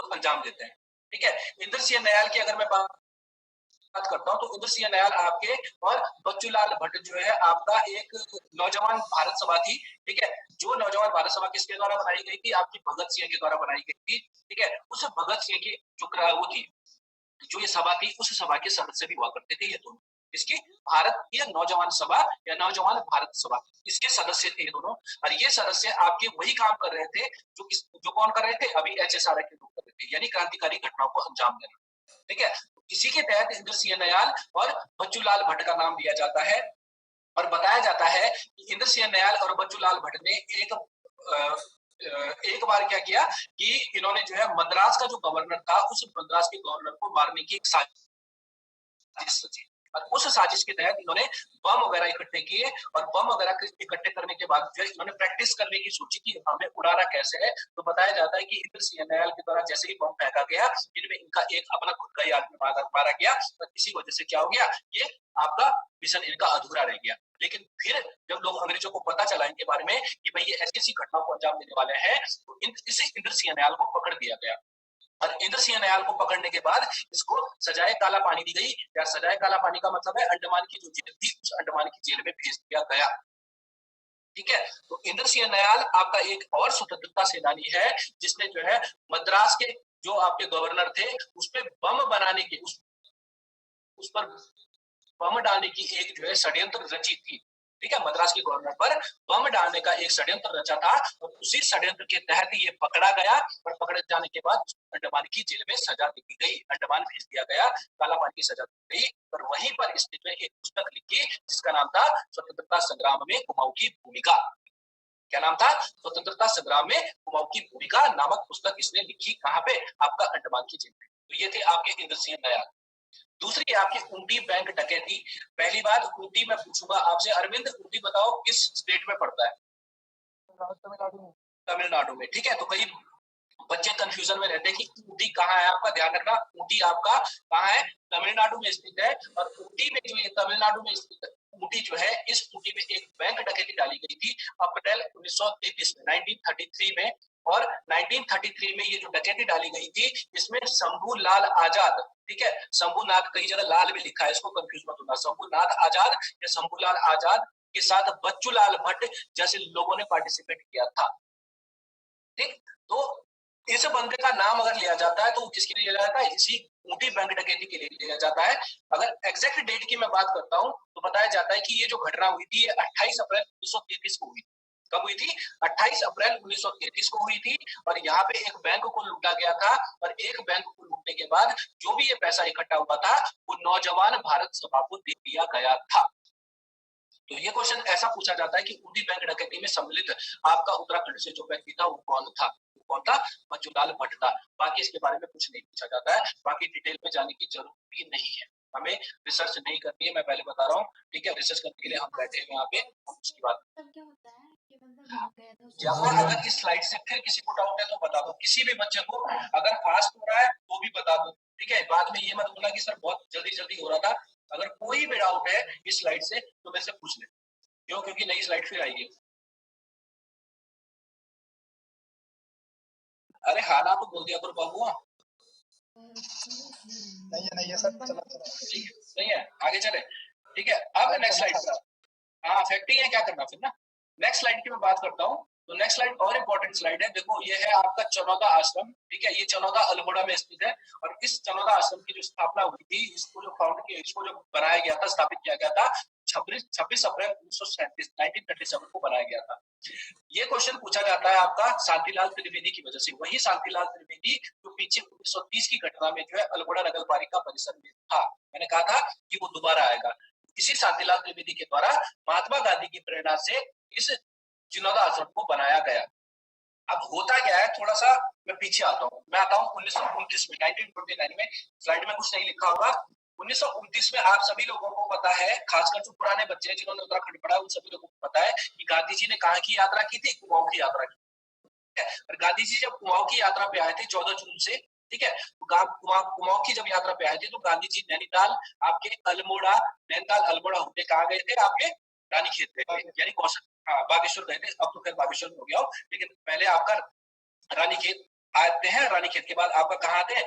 अंजाम देते हैं। ठीक है, इंद्र सिंह नयाल की अगर मैं बात करता हूँ तो इंद्र सिंह नयाल आपके और बच्चूलाल भट्ट जो है आपका एक नौजवान भारत सभा थी। ठीक है, जो नौजवान भारत सभा किसके द्वारा बनाई गई थी, आपकी भगत सिंह के द्वारा बनाई गई थी। ठीक है, उस भगत सिंह की जो वो थी, जो ये सभा थी, उस सभा के सदस्य भी हुआ करते थे ये दोनों। इसकी भारतीय नौजवान सभा या नौजवान भारत सभा, इसके सदस्य थे ये दोनों। और ये सदस्य आपके वही काम कर रहे थे जो कौन कर रहे थे, अभी HSRA के लोग कर रहे थे, यानी क्रांतिकारी घटनाओं को अंजाम देना। ठीक है, इसी के तहत इंद्र सिंह नयाल और बच्चूलाल भट्ट का नाम लिया जाता है। और बताया जाता है कि इंद्र सिंह नयाल और बच्चूलाल भट्ट ने एक बार क्या किया कि इन्होंने जो है मद्रास का जो गवर्नर था, उस मद्रास के गवर्नर को मारने की एक साजिश रची। और उस साजिश के तहत इन्होंने बम वगैरह इकट्ठे किए और बम वगैरह इकट्ठे करने के बाद जो इन्होंने प्रैक्टिस करने की सोची कि हमें उड़ाना कैसे है। तो बताया जाता है कि इंद्र सिंह नयाल के द्वारा जैसे ही बम फेंका गया, इनमें इनका एक अपना खुद का ही आदमी मारा गया और इसी वजह से क्या हो गया, ये आपका मिशन इनका अधूरा रह गया। लेकिन फिर जब लोग अंग्रेजों को पता चला इनके बारे में कि भाई ये ऐसी घटनाओं को अंजाम देने वाले हैं, तो इस इंद्र सिंह नयाल को पकड़ दिया गया। और इंद्र सिंह नयाल को पकड़ने के बाद इसको सजाए काला पानी दी गई। या सजाए काला पानी का मतलब है अंडमान की जो जेल थी, उस अंडमान की जेल में भेज दिया गया। ठीक है, तो इंद्र सिंह नयाल आपका एक और स्वतंत्रता सेनानी है जिसने जो है मद्रास के जो आपके गवर्नर थे उस पर बम बनाने की उस पर बम डालने की एक जो है षड्यंत्र रची थी। ठीक है, मद्रास के गवर्नर पर बम डालने का एक षड्यंत्र रचा था और उसी षड्यंत्र के तहत ये पकड़ा गया। और पकड़े जाने के बाद अंडमान की जेल में सजा दी गई, अंडमान भेज दिया गया, काला पानी की सजा दी गई। और वहीं पर इसने जो एक पुस्तक लिखी जिसका नाम था स्वतंत्रता संग्राम में कुमाऊं की भूमिका। क्या नाम था, स्वतंत्रता संग्राम में कुमाऊं की भूमिका नामक पुस्तक इसने लिखी। कहाँ पे, आपका अंडमान की जेल में। तो ये थे आपके इंद्र सिंह नयाल। दूसरी आपकी ऊटी बैंक डकैती। पहली बात ऊटी में पूछूंगा आपसे, अरविंद ऊटी बताओ किस स्टेट में पड़ता है, तमिलनाडु में। ठीक है, तो कई बच्चे कंफ्यूजन में रहते हैं कि ऊटी कहाँ है। आपका ध्यान रखना, ऊटी आपका कहाँ है, तमिलनाडु में स्थित है। और ऊटी में जो ये तमिलनाडु में स्थित ऊटी जो है, इस ऊटी में एक बैंक डकैती डाली गई थी अप्रैल 1933 में, 1933 में। और 1933 में ये जो डकैती डाली गई थी, इसमें शंभू लाल आजाद, ठीक है, शंभूनाथ कई जगह लाल में लिखा है, इसको कंफ्यूज मत होना, शंभूनाथ आजाद या शंभूलाल आजाद के साथ बच्चूलाल भट्ट जैसे लोगों ने पार्टिसिपेट किया था। ठीक, तो इस बंदे का नाम अगर लिया जाता है तो किसके लिए लिया जाता है, इसी ऊटी बैंक डकैती के लिए लिया जाता है। अगर एग्जैक्ट डेट की मैं बात करता हूं तो बताया जाता है कि ये जो घटना हुई थी, 28 अप्रैल 1933 को हुई। कब हुई थी, 28 अप्रैल 1933 को हुई थी। और यहाँ पे एक बैंक को लूटा गया था। और एक बैंक को लूटने के बाद जो भी ये पैसा इकट्ठा हुआ था वो नौजवान भारत सभा को दे दिया गया था। तो ये क्वेश्चन ऐसा पूछा जाता है कि ऊटी बैंक डकैती में सम्मिलित आपका उत्तराखंड से जो व्यक्ति था वो कौन था, बच्चूलाल भट्ट था। बाकी इसके बारे में कुछ नहीं पूछा जाता है, बाकी डिटेल में जाने की जरूरत भी नहीं है, हमें रिसर्च नहीं करनी है, मैं पहले बता रहा हूँ। ठीक है, रिसर्च करने के लिए हम बैठे हैं यहाँ पे, उसकी बात। अगर इस स्लाइड से फिर किसी को डाउट है तो बता दो, किसी भी बच्चे को अगर फास्ट हो रहा है तो भी बता दो। ठीक है, बाद में ये मत बोलना कि सर बहुत जल्दी जल्दी हो रहा था। अगर कोई भी डाउट है इस स्लाइड से तो मेरे से पूछ ले, क्यों, क्योंकि नई स्लाइड फिर आएगी। अरे हाँ ना तो बोल दिया करो बाबू। नहीं है सर, चलो नहीं है, आगे चले। ठीक है, अब नेक्स्ट स्लाइड पर, हाँ फैक्ट ही है, क्या करना फिर ना। नेक्स्ट स्लाइड की मैं बात करता हूँ, तो नेक्स्ट स्लाइड और इम्पोर्टेंट स्लाइड है। देखो ये है आपका चनौदा आश्रम। ठीक है, ये चनौदा अल्मोड़ा में स्थित है। और इस चनौदा आश्रम की जो स्थापना हुई थी, इसको जो फाउंड किया, इसको जो बनाया गया था, स्थापित किया गया था 26 अप्रैल 1937 को बनाया गया था। ये क्वेश्चन पूछा जाता है आपका शांतिलाल त्रिवेदी की वजह से। वही शांतिलाल त्रिवेदी जो पीछे 1930 की घटना में जो है अल्मोड़ा नगर पालिका परिसर में था, मैंने कहा था कि वो दोबारा आएगा। इसी शांतिलाल त्रिवेदी के द्वारा महात्मा गांधी की प्रेरणा से इस चिनौदा आश्रम को बनाया गया। अब होता क्या है, थोड़ा सा मैं पीछे आता हूँ, मैं आता हूँ 1929 में, 1929 में। स्लाइड में कुछ नहीं लिखा होगा। 1929 में आप सभी लोगों को पता है, खासकर जो पुराने बच्चे हैं जिन्होंने उत्तराखंड पढ़ा, उन सभी लोगों को पता है कि गांधी जी ने कहाँ की यात्रा की थी, कुमाऊं की यात्रा की। और गांधी जी जब कुमाऊं की यात्रा पे आए थे 14 जून से, ठीक है, कुमाऊं की जब यात्रा पे आए थे तो गांधी जी नैनीताल, आपके अल्मोड़ा, नैनीताल अल्मोड़ा होते कहाँ गए थे, आपके रानीखेत गए थे, यानी कौशल, हाँ बागेश्वर गए थे। अब तो खैर बागेश्वर हो गया हो, लेकिन पहले आपका रानीखेत आते हैं। रानीखेत के बाद आपका कहाँ आते हैं,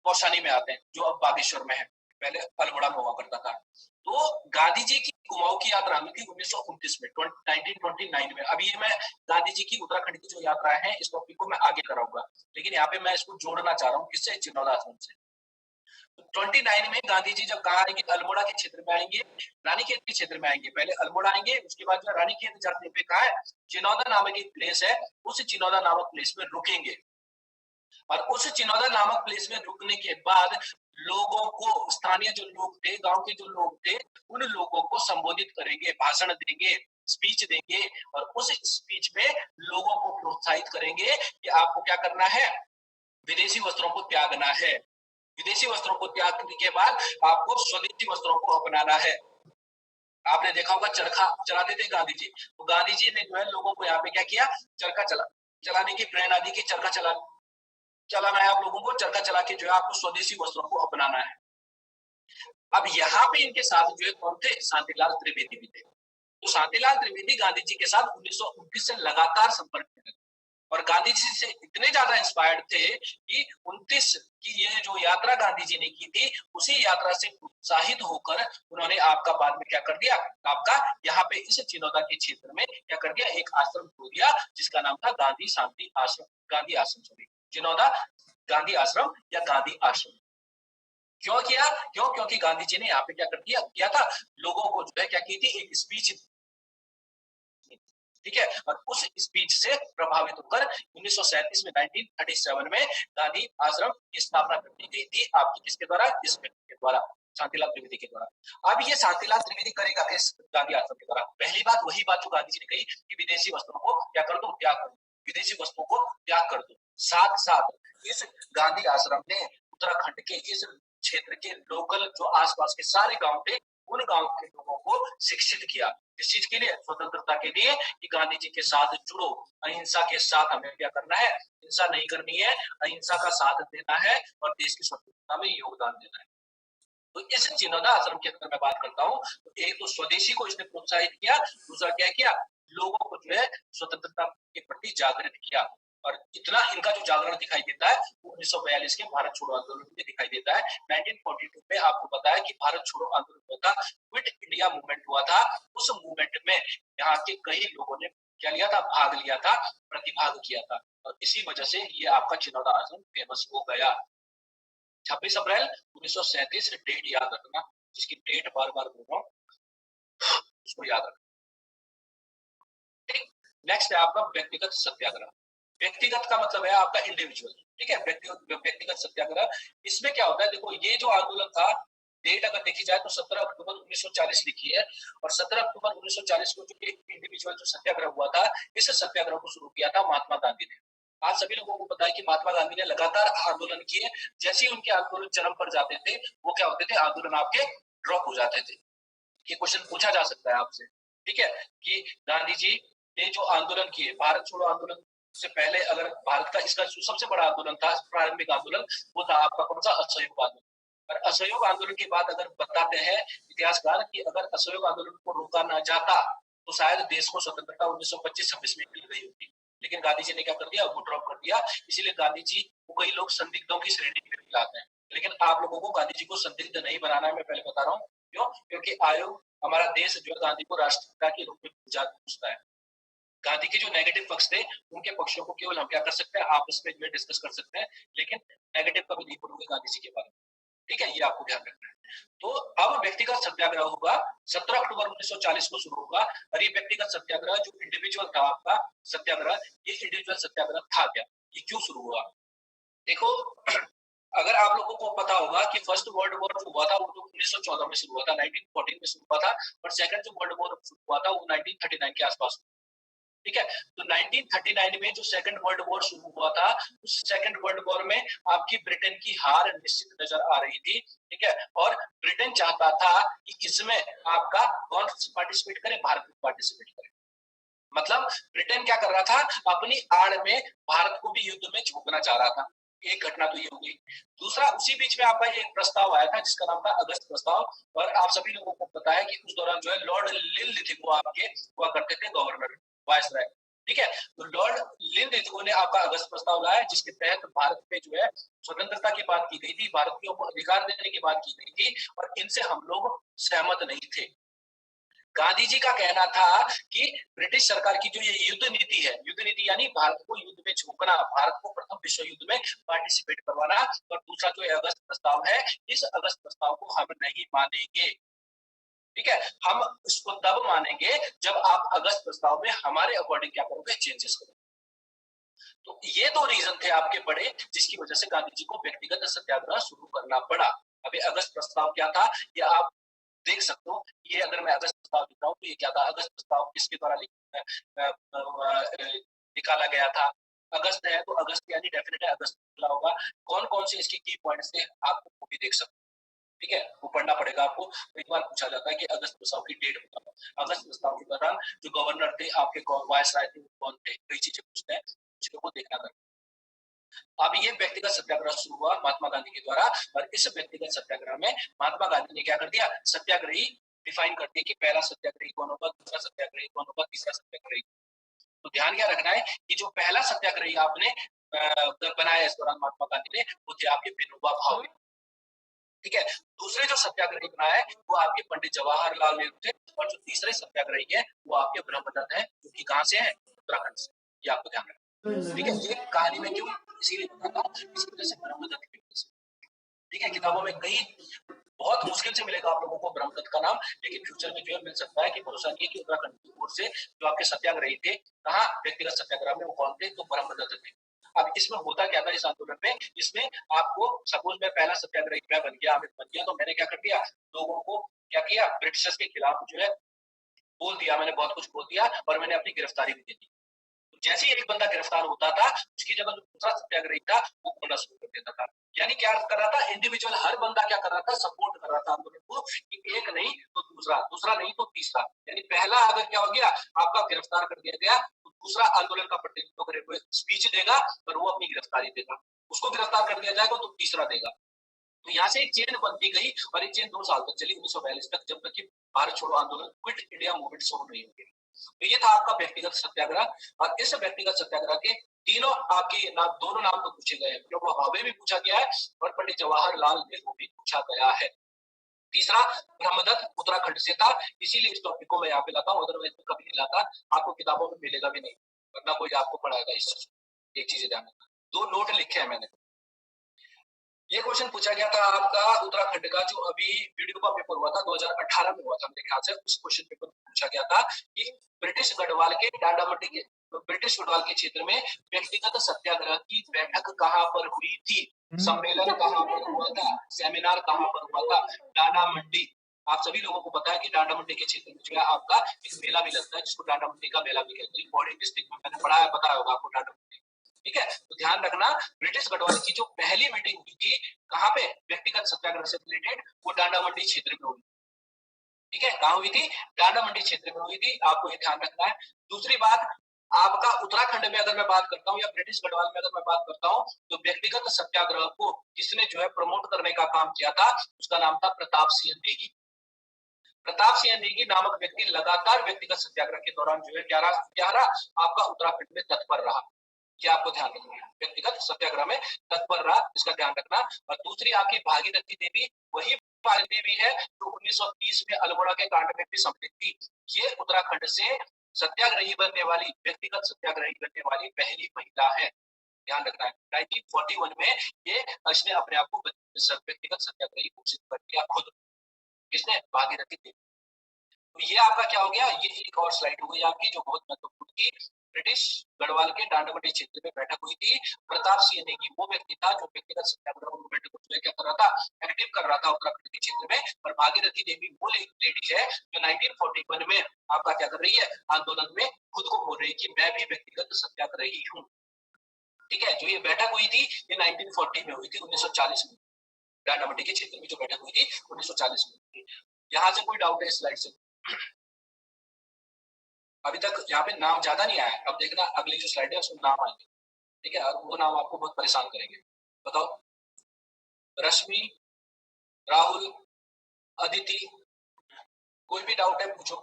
कौशानी में आते हैं, जो अब बागेश्वर में है, पहले अल्मोड़ा में हुआ करता था। तो गांधी जी की कुमाऊं की यात्रा हुई थी 1929 में, 1929 में। अभी ये मैं गांधी जी की उत्तराखंड की जो यात्रा है, इस टॉपिक को मैं आगे कराऊंगा, लेकिन यहाँ पे मैं इसको जोड़ना चाह रहा हूँ, किससे, चिनौदा आश्रम से। 29 में गांधी जी जब कहा आएंगे, अल्मोड़ा के क्षेत्र में आएंगे, रानीखेत के क्षेत्र में आएंगे। पहले अल्मोड़ा आएंगे, उसके बाद जो रानीखेत जाते हुए कहा है चिनौदा नामक एक प्लेस है, उस चिनौदा नामक प्लेस में रुकेंगे। और उस चिनौदा नामक प्लेस में रुकने के बाद लोगों को, स्थानीय जो लोग थे, गांव के जो लोग थे, उन लोगों को संबोधित करेंगे, भाषण देंगे, स्पीच देंगे, और उस स्पीच में लोगों को प्रोत्साहित करेंगे कि आपको क्या करना है, विदेशी वस्त्रों को त्यागना है। विदेशी वस्त्रों को त्यागने के बाद आपको स्वदेशी वस्त्रों को अपनाना है। आपने देखा होगा चरखा चलाते थे गांधी जी, तो गांधी जी ने जो है लोगों को यहाँ पे क्या किया, चरखा चलाने की प्रेरणा दी कि चरखा चलाना है आप लोगों को, चरखा चला के जो है आपको स्वदेशी वस्त्रों को अपनाना है। अब यहाँ पे इनके साथ जो है कौन थे, शांतिलाल त्रिवेदी भी थे। तो शांतिलाल त्रिवेदी गांधी जी के साथ 1929 से लगातार संपर्क में थे और गांधी जी से इतने ज्यादा इंस्पायर्ड थे कि 29 की ये जो यात्रा गांधी जी ने की थी, उसी यात्रा से उत्साहित होकर उन्होंने आपका बाद में क्या कर दिया, आपका यहाँ पे इस चिनौदा के क्षेत्र में क्या कर दिया, एक आश्रम खोल दिया जिसका नाम था गांधी शांति आश्रम, गांधी आश्रम, सॉरी चिनौदा गांधी आश्रम या गांधी आश्रम। क्यों किया, क्योंकि गांधी जी ने यहाँ पे क्या कर किया था, लोगों को जो है क्या की थी, एक स्पीच, ठीक है, और उस स्पीच से प्रभावित होकर 1937 में, 1937 में गांधी आश्रम की स्थापना कर दी गई थी, आपकी किसके द्वारा, इस व्यक्ति के द्वारा, शांतिलाल त्रिवेदी के द्वारा। अब ये शांतिलाल त्रिवेदी करेगा किस, गांधी आश्रम के द्वारा। पहली बात वही बात जो गांधी जी ने कही कि विदेशी वस्त्रों को क्या कर दो, त्याग कर दो, विदेशी वस्त्रों को त्याग कर दो। साथ साथ इस गांधी आश्रम ने उत्तराखंड के इस क्षेत्र के लोकल जो आसपास के सारे गांव थे, उन गांव के लोगों को शिक्षित किया, किस चीज के लिए, स्वतंत्रता के लिए, कि गांधी जी के साथ जुड़ो, अहिंसा के साथ हमें क्या करना है, हिंसा नहीं करनी है, अहिंसा का साथ देना है और देश की स्वतंत्रता में योगदान देना है। तो इस चिनौदा आश्रम के अंदर मैं बात करता हूँ, तो एक तो स्वदेशी को इसने प्रोत्साहित किया, दूसरा क्या किया, लोगों को जो है स्वतंत्रता के प्रति जागृत किया। और इतना इनका जो जागरण दिखाई देता है वो 1942 के भारत छोड़ो आंदोलन में दिखाई देता है। 1942 में आपको पता है कि भारत छोड़ो आंदोलन हुआ था, क्विट इंडिया मूवमेंट हुआ था। उस मूवमेंट में यहाँ के कई लोगों ने क्या लिया था, भाग लिया था, प्रतिभाग किया था, और इसी वजह से ये आपका चिनौदा आश्रम फेमस हो गया। 26 अप्रैल 1937 डेट याद रखना, जिसकी डेट बार बार बोल रहा हूँ उसको याद रखना। ठीक, नेक्स्ट है आपका व्यक्तिगत सत्याग्रह। व्यक्तिगत का मतलब है आपका इंडिविजुअल, ठीक है, व्यक्तिगत सत्याग्रह। इसमें क्या होता है, देखो ये जो आंदोलन था, डेट अगर देखी जाए तो 17 अक्टूबर 1940 लिखी है, और 17 अक्टूबर 1940 को जो इंडिविजुअल जो सत्याग्रह हुआ था, इस सत्याग्रह को शुरू किया था महात्मा गांधी ने। आज सभी लोगों को पता है कि महात्मा गांधी ने लगातार आंदोलन किए, जैसे ही उनके आंदोलन चरम पर जाते थे, वो क्या होते थे, आंदोलन आपके ड्रॉप हो जाते थे। ये क्वेश्चन पूछा जा सकता है आपसे, ठीक है, कि गांधी जी ने जो आंदोलन किए, भारत छोड़ो आंदोलन से पहले अगर भारत का इसका जो सबसे बड़ा आंदोलन था, प्रारंभिक आंदोलन, वो था आपका कौन सा, असहयोग आंदोलन। और असहयोग आंदोलन के बाद अगर बताते हैं इतिहासकार कि अगर असहयोग आंदोलन को रोका ना जाता तो शायद देश को स्वतंत्रता 1925-26 में मिल गई होती, लेकिन गांधी जी ने क्या कर दिया, वो ड्रॉप कर दिया। इसीलिए गांधी जी को कई लोग संदिग्धों की श्रेणी में मिलाते हैं, लेकिन आप लोगों को गांधी जी को संदिग्ध नहीं बनाना है, मैं पहले बता रहा हूँ क्यों, क्योंकि आयोग, हमारा देश जो है गांधी को राष्ट्रपिता के रूप में पूछता है। गांधी के जो नेगेटिव पक्ष थे, उनके पक्षों को केवल हम क्या कर सकते हैं, आपस में जो डिस्कस कर सकते हैं, लेकिन नेगेटिव कभी नहीं बोलोगे गांधी जी के बारे में। ठीक है, ये आपको ध्यान रखना है। तो अब व्यक्तिगत सत्याग्रह होगा 17 अक्टूबर 1940 को शुरू होगा, और ये व्यक्तिगत सत्याग्रह जो इंडिविजुअल था आपका सत्याग्रह, ये इंडिविजुअल सत्याग्रह था क्या, ये क्यों शुरू हुआ? देखो, अगर आप लोगों को पता होगा कि फर्स्ट वर्ल्ड वॉर जो हुआ था वो तो 1914 में शुरू हुआ था, 1914 में शुरू हुआ था, और सेकंड जो वर्ल्ड वॉर शुरू हुआ था वो 1939 के आसपास। ठीक है, तो 1939 में जो सेकंड वर्ल्ड वॉर शुरू हुआ था, उस सेकंड वर्ल्ड वॉर में आपकी ब्रिटेन की हार निश्चित नजर आ रही थी। ठीक है, और ब्रिटेन चाहता था कि इसमें आपका कौन पार्टिसिपेट करे, भारत पार्टिसिपेट करे। मतलब ब्रिटेन क्या कर रहा था, अपनी आड़ में भारत को भी युद्ध में झोंकना चाह रहा था। एक घटना तो ये हो गई। दूसरा, उसी बीच में आपका एक प्रस्ताव आया था जिसका नाम था अगस्त प्रस्ताव, और आप सभी लोगों को पता है कि उस दौरान जो है लॉर्ड लिनलिथ आपके हुआ करते थे गवर्नर, वायसराय। ठीक है, तो लॉर्ड लिनलिथ ने आपका अगस्त प्रस्ताव लाया, जिसके तहत भारत में जो है स्वतंत्रता की बात की गई थी, भारतीयों को अधिकार देने की बात की गई थी, और इनसे हम लोग सहमत नहीं थे। गांधी जी का कहना था कि ब्रिटिश सरकार की जो ये युद्ध नीति यानी भारत को युद्ध में झोंकना, भारत को प्रथम विश्व युद्ध में पार्टिसिपेट करवाना, और दूसरा जो अगस्त प्रस्ताव है, इस अगस्त प्रस्ताव को हम नहीं मानेंगे। ठीक है, हम इसको तब मानेंगे जब आप अगस्त प्रस्ताव में हमारे अकॉर्डिंग क्या करोगे, चेंजेस करोगे। तो ये दो रीजन थे आपके बड़े, जिसकी वजह से गांधी जी को व्यक्तिगत सत्याग्रह शुरू करना पड़ा। अभी अगस्त प्रस्ताव क्या था, ये आप देख सकते हो। ये अगर मैं अगस्त प्रस्ताव लिख रहा हूँ तो ये क्या था, अगस्त प्रस्ताव किसके द्वारा निकाला गया था। अगस्त है तो अगस्त यानी डेफिनेट है अगस्त निकला होगा। कौन कौन से इसके की पॉइंट्स थे आपको वो भी देख सकते हो। ठीक है, वो पढ़ना पड़ेगा आपको। एक बार पूछा जाता है कि अगस्त प्रस्ताव की डेट बताओ। अगस्त प्रस्ताव के दौरान जो गवर्नर थे आपके, वायसराय थे, कौन थे, कई चीजें पूछते हैं, चीजों को देखना कर। अब ये व्यक्तिगत सत्याग्रह शुरू हुआ महात्मा गांधी के द्वारा, और इस व्यक्तिगत सत्याग्रह में महात्मा गांधी ने क्या कर दिया, सत्याग्रही डिफाइन कर दिया कि पहला सत्याग्रही कौन होगा, दूसरा सत्याग्रही कौन होगा, तीसरा सत्याग्रही। तो ध्यान क्या रखना है कि जो पहला सत्याग्रही आपने बनाया इस दौरान महात्मा गांधी ने, वो थे आपके विनोबा भावे। ठीक है, दूसरे जो सत्याग्रही बनाया है वो आपके पंडित जवाहरलाल नेहरू थे, और जो तीसरे सत्याग्रही है वो आपके ब्रह्मदत्त है, जो कि कहां से है, उत्तराखंड से। ये आपको ध्यान रखना। ठीक है, ये कहानी में क्यों इसीलिए बताता हूँ, इसी वजह से ब्रह्मदत्त की वजह से। ठीक है, किताबों में कई बहुत मुश्किल से मिलेगा आप लोगों को ब्रह्मदत्त का नाम, लेकिन फ्यूचर में जो है मिल सकता है। कि भरोसा नहीं है कि उत्तराखंड की ओर से जो आपके सत्याग्रही थे, कहाँ व्यक्तिगत सत्याग्रह में वो कौन थे, तो ब्रह्मदत्त थे। अब इसमें होता क्या था इस आंदोलन में, इसमें आपको सपोज मैं पहला सत्याग्रही मैं बन गया, अमित बन गया, तो मैंने क्या कर दिया, लोगों को क्या किया, ब्रिटिशर्स के खिलाफ जो है बोल दिया, मैंने बहुत कुछ बोल दिया, और मैंने अपनी गिरफ्तारी भी दे दी। जैसे ही एक बंदा गिरफ्तार होता था, उसकी जगह जो दूसरा सत्याग्रही था वो बोलना शुरू कर देता था। यानी क्या कर रहा था, इंडिविजुअल हर बंदा क्या कर रहा था, सपोर्ट कर रहा था आंदोलन को, कि एक नहीं तो दूसरा, दूसरा नहीं तो तीसरा। यानी पहला अगर क्या हो गया, आपका गिरफ्तार कर दिया गया, तो दूसरा आंदोलन का प्रतिनिधित्व करे हुए स्पीच देगा, और वो अपनी गिरफ्तारी देगा। उसको गिरफ्तार कर दिया जाएगा तो तीसरा देगा। तो यहाँ से एक चेन बनती गई, और एक चेन 2 साल तक चली, 1942 तक, जब तक कि भारत छोड़ो आंदोलन, क्विट इंडिया मूवमेंट शुरू नहीं हुई। तो ये था आपका व्यक्तिगत सत्याग्रह। और इस व्यक्तिगत सत्याग्रह के तीनों आपके नाम, दोनों नाम तो पूछे गए हैं, विनोबा भावे भी पूछा गया है, और पंडित जवाहरलाल नेहरू भी पूछा गया है। तीसरा ब्रह्मदत्त उत्तराखंड से था, इसीलिए इस टॉपिक को मैं यहाँ पे लाता हूँ, अदरवाइज मैं कभी नहीं लाता, आपको किताबों में मिलेगा भी नहीं, वरना कोई आपको पढ़ाएगा इस चीज। एक चीज ध्यान रखना, 2 नोट लिखे हैं मैंने। ये क्वेश्चन पूछा गया था आपका उत्तराखंड का, जो अभी वीडियो का पेपर हुआ था 2018 में हुआ था मेरे ख्याल से। उस क्वेश्चन पेपर पूछा गया था कि ब्रिटिश गढ़वाल के डांडामंडी के, ब्रिटिश गढ़वाल के क्षेत्र में व्यक्तिगत सत्याग्रह की बैठक कहाँ पर हुई थी, सम्मेलन कहाँ पर हुआ था, सेमिनार कहाँ पर हुआ था, डांडामंडी। आप सभी लोगों को पता है कि डांडामंडी के क्षेत्र में जो है आपका एक मेला भी लगता है, जिसको डांडामंडी का मेला भी कहते हैं। पौड़ी डिस्ट्रिक्ट में मैंने पढ़ाया, बताया होगा आपको डांडामंडी। ठीक है, तो ध्यान रखना, ब्रिटिश गढ़वाल की जो पहली मीटिंग हुई थी कहाँ पे, व्यक्तिगत सत्याग्रह से रिलेटेड, वो डांडामंडी क्षेत्र में हुई। ठीक है, कहाँ हुई थी, डांडामंडी क्षेत्र में हुई थी, आपको ये ध्यान रखना है। दूसरी बात, आपका उत्तराखंड में अगर मैं बात करता हूँ, या ब्रिटिश गढ़वाल में अगर मैं बात करता हूँ, तो व्यक्तिगत सत्याग्रह को किसने जो है प्रमोट करने का काम किया था, उसका नाम था प्रताप सिंह नेगी। प्रताप सिंह नेगी नामक व्यक्ति लगातार व्यक्तिगत सत्याग्रह के दौरान जो है 11 आपका उत्तराखंड में तत्पर रहा। क्या आपको ध्यान रखना है, व्यक्तिगत सत्याग्रह में तत्पर रहा, इसका ध्यान रखना। और दूसरी आपकी भागीरथी देवी, वही भागीरथी देवी है जो 1930 में अल्मोड़ा के कांड में भी सम्मिलित थी। ये उत्तराखंड से सत्याग्रही बनने वाली, व्यक्तिगत सत्याग्रही बनने वाली पहली महिला है। ध्यान रखना है। 1941 में ये इसने अपने आप को व्यक्तिगत सत्याग्रही घोषित कर दिया खुद। किसने? भागीरथी देवी। तो ये आपका क्या हो गया, ये एक और स्लाइड हो गई आपकी जो बहुत महत्वपूर्ण थी। ब्रिटिश गढ़वाल के डांडामटी क्षेत्र में बैठक हुई थी। प्रताप सिंह नेगी वो व्यक्ति था जो व्यक्तिगत सत्याग्रह मूवमेंट को क्या कर रहा था, एक्टिव कर रहा था उत्तराखंड के क्षेत्र में। और भागीरथी देवी वो लेडी है जो 1941 में आपका क्या कर रही है, आंदोलन में खुद को बोल रही है कि मैं भी व्यक्तिगत सत्याग्रही हूँ। ठीक है, जो ये बैठक हुई थी ये 1940 में हुई थी, 1940 में डांडामटी के क्षेत्र में जो बैठक हुई थी 1940 में हुई थी। यहाँ से कोई डाउट है इस स्लाइड से? अभी तक यहाँ पे नाम ज्यादा नहीं आया, अब देखना अगली जो स्लाइड है उसमें नाम आएंगे। ठीक है, और वो नाम आपको बहुत परेशान करेंगे। बताओ, रश्मि, राहुल, अदिति, कोई भी डाउट है पूछो।